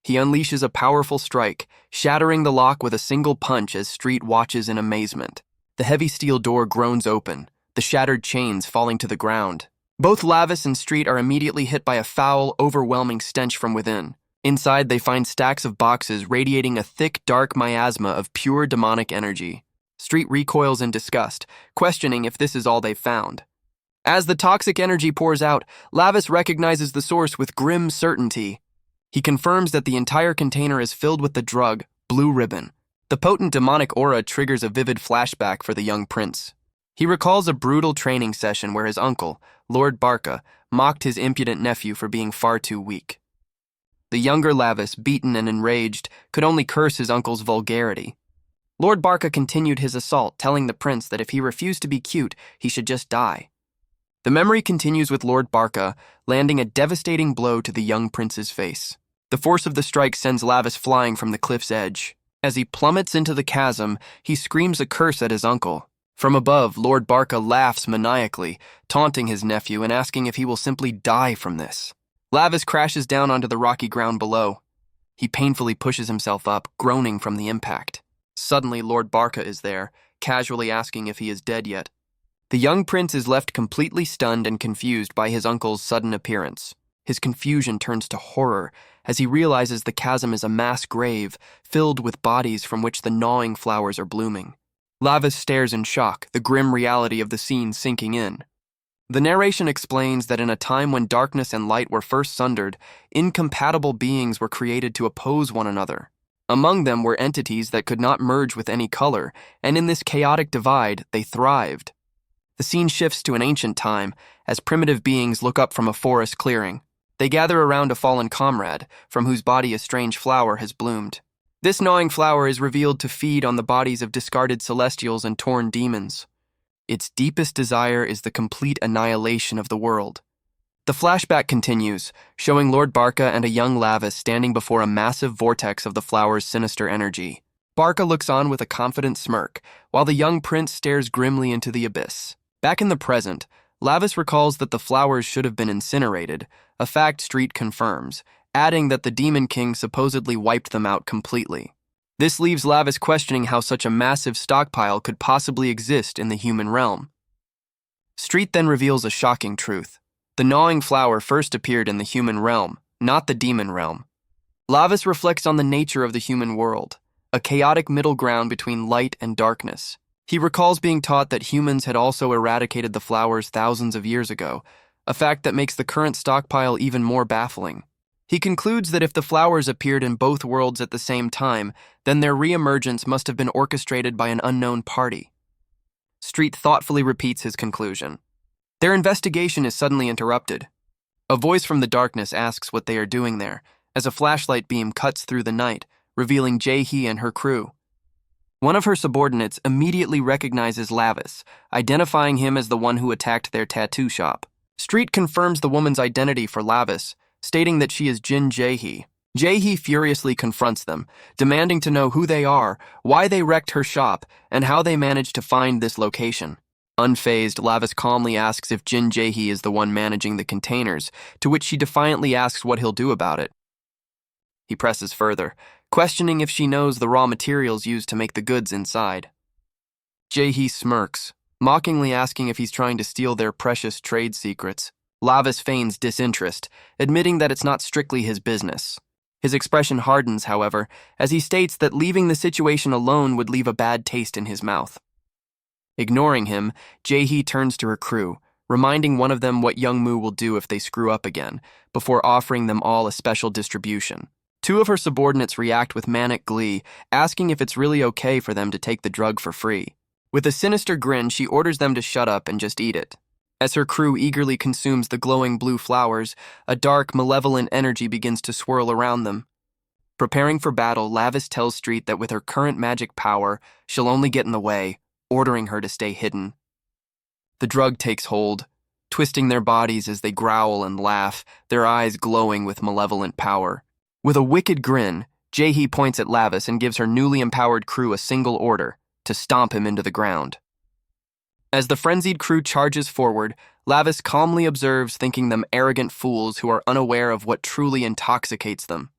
He unleashes a powerful strike, shattering the lock with a single punch as Street watches in amazement. The heavy steel door groans open, the shattered chains falling to the ground. Both Lavis and Street are immediately hit by a foul, overwhelming stench from within. Inside, they find stacks of boxes radiating a thick, dark miasma of pure demonic energy. Street recoils in disgust, questioning if this is all they've found. As the toxic energy pours out, Lavis recognizes the source with grim certainty. He confirms that the entire container is filled with the drug, blue ribbon. The potent demonic aura triggers a vivid flashback for the young prince. He recalls a brutal training session where his uncle, Lord Barca, mocked his impudent nephew for being far too weak. The younger Lavis, beaten and enraged, could only curse his uncle's vulgarity. Lord Barca continued his assault, telling the prince that if he refused to be cute, he should just die. The memory continues with Lord Barca landing a devastating blow to the young prince's face. The force of the strike sends Lavis flying from the cliff's edge. As he plummets into the chasm, he screams a curse at his uncle. From above, Lord Barca laughs maniacally, taunting his nephew and asking if he will simply die from this. Lavis crashes down onto the rocky ground below. He painfully pushes himself up, groaning from the impact. Suddenly, Lord Barca is there, casually asking if he is dead yet. The young prince is left completely stunned and confused by his uncle's sudden appearance. His confusion turns to horror as he realizes the chasm is a mass grave filled with bodies from which the gnawing flowers are blooming. Lavis stares in shock, the grim reality of the scene sinking in. The narration explains that in a time when darkness and light were first sundered, incompatible beings were created to oppose one another. Among them were entities that could not merge with any color, and in this chaotic divide, they thrived. The scene shifts to an ancient time as primitive beings look up from a forest clearing. They gather around a fallen comrade, from whose body a strange flower has bloomed. This gnawing flower is revealed to feed on the bodies of discarded celestials and torn demons. Its deepest desire is the complete annihilation of the world. The flashback continues, showing Lord Barca and a young Lavis standing before a massive vortex of the flower's sinister energy. Barca looks on with a confident smirk, while the young prince stares grimly into the abyss. Back in the present, Lavis recalls that the flowers should have been incinerated, a fact Street confirms, adding that the Demon King supposedly wiped them out completely. This leaves Lavis questioning how such a massive stockpile could possibly exist in the human realm. Street then reveals a shocking truth. The gnawing flower first appeared in the human realm, not the demon realm. Lavis reflects on the nature of the human world, a chaotic middle ground between light and darkness. He recalls being taught that humans had also eradicated the flowers thousands of years ago, a fact that makes the current stockpile even more baffling. He concludes that if the flowers appeared in both worlds at the same time, then their reemergence must have been orchestrated by an unknown party. Street thoughtfully repeats his conclusion. Their investigation is suddenly interrupted. A voice from the darkness asks what they are doing there, as a flashlight beam cuts through the night, revealing Jae-hee and her crew. One of her subordinates immediately recognizes Lavis, identifying him as the one who attacked their tattoo shop. Street confirms the woman's identity for Lavis, stating that she is Jin Jae-hee. Jae-hee furiously confronts them, demanding to know who they are, why they wrecked her shop, and how they managed to find this location. Unfazed, Lavis calmly asks if Jin Jae-hee is the one managing the containers, to which she defiantly asks what he'll do about it. He presses further, questioning if she knows the raw materials used to make the goods inside. Jae-hee smirks, mockingly asking if he's trying to steal their precious trade secrets. Lavis feigns disinterest, admitting that it's not strictly his business. His expression hardens, however, as he states that leaving the situation alone would leave a bad taste in his mouth. Ignoring him, Jae-hee turns to her crew, reminding one of them what Young Moo will do if they screw up again, before offering them all a special distribution. Two of her subordinates react with manic glee, asking if it's really okay for them to take the drug for free. With a sinister grin, she orders them to shut up and just eat it. As her crew eagerly consumes the glowing blue flowers, a dark, malevolent energy begins to swirl around them. Preparing for battle, Lavis tells Street that with her current magic power, she'll only get in the way, ordering her to stay hidden. The drug takes hold, twisting their bodies as they growl and laugh, their eyes glowing with malevolent power. With a wicked grin, Jae-hee points at Lavis and gives her newly empowered crew a single order: to stomp him into the ground. As the frenzied crew charges forward, Lavis calmly observes, thinking them arrogant fools who are unaware of what truly intoxicates them.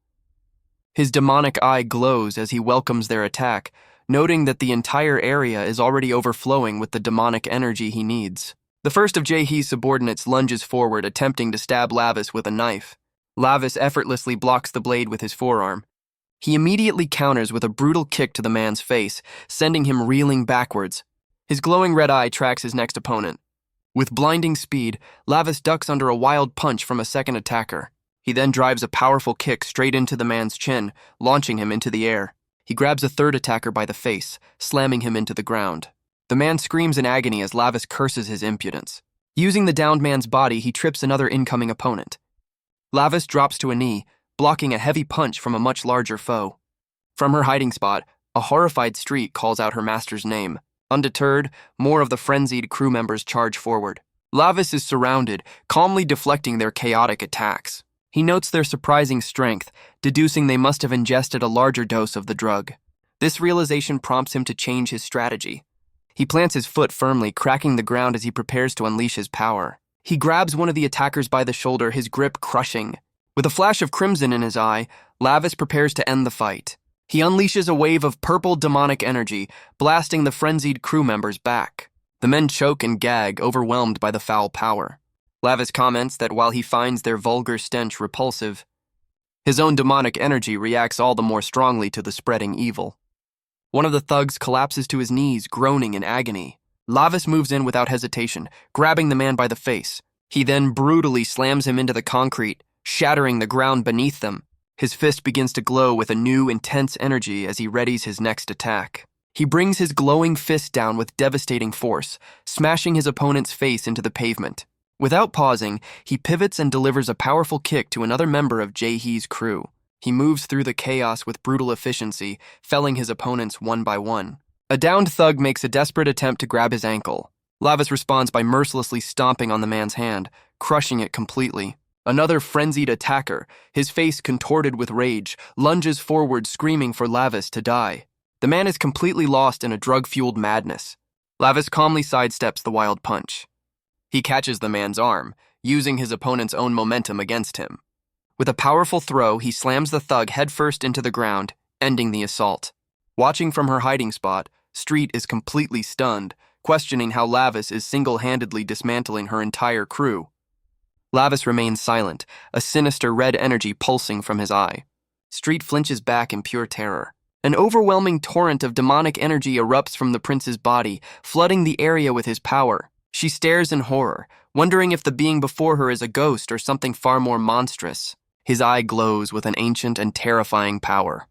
His demonic eye glows as he welcomes their attack, noting that the entire area is already overflowing with the demonic energy he needs. The first of Jae-hee's subordinates lunges forward, attempting to stab Lavis with a knife. Lavis effortlessly blocks the blade with his forearm. He immediately counters with a brutal kick to the man's face, sending him reeling backwards. His glowing red eye tracks his next opponent. With blinding speed, Lavis ducks under a wild punch from a second attacker. He then drives a powerful kick straight into the man's chin, launching him into the air. He grabs a third attacker by the face, slamming him into the ground. The man screams in agony as Lavis curses his impudence. Using the downed man's body, he trips another incoming opponent. Lavis drops to a knee, blocking a heavy punch from a much larger foe. From her hiding spot, a horrified Street calls out her master's name. Undeterred, more of the frenzied crew members charge forward. Lavis is surrounded, calmly deflecting their chaotic attacks. He notes their surprising strength, deducing they must have ingested a larger dose of the drug. This realization prompts him to change his strategy. He plants his foot firmly, cracking the ground as he prepares to unleash his power. He grabs one of the attackers by the shoulder, his grip crushing. With a flash of crimson in his eye, Lavis prepares to end the fight. He unleashes a wave of purple demonic energy, blasting the frenzied crew members back. The men choke and gag, overwhelmed by the foul power. Lavis comments that while he finds their vulgar stench repulsive, his own demonic energy reacts all the more strongly to the spreading evil. One of the thugs collapses to his knees, groaning in agony. Lavis moves in without hesitation, grabbing the man by the face. He then brutally slams him into the concrete, shattering the ground beneath them. His fist begins to glow with a new, intense energy as he readies his next attack. He brings his glowing fist down with devastating force, smashing his opponent's face into the pavement. Without pausing, he pivots and delivers a powerful kick to another member of Jae-hee's crew. He moves through the chaos with brutal efficiency, felling his opponents one by one. A downed thug makes a desperate attempt to grab his ankle. Lavis responds by mercilessly stomping on the man's hand, crushing it completely. Another frenzied attacker, his face contorted with rage, lunges forward, screaming for Lavis to die. The man is completely lost in a drug-fueled madness. Lavis calmly sidesteps the wild punch. He catches the man's arm, using his opponent's own momentum against him. With a powerful throw, he slams the thug headfirst into the ground, ending the assault. Watching from her hiding spot, Street is completely stunned, questioning how Lavis is single-handedly dismantling her entire crew. Lavis remains silent, a sinister red energy pulsing from his eye. Street flinches back in pure terror. An overwhelming torrent of demonic energy erupts from the prince's body, flooding the area with his power. She stares in horror, wondering if the being before her is a ghost or something far more monstrous. His eye glows with an ancient and terrifying power.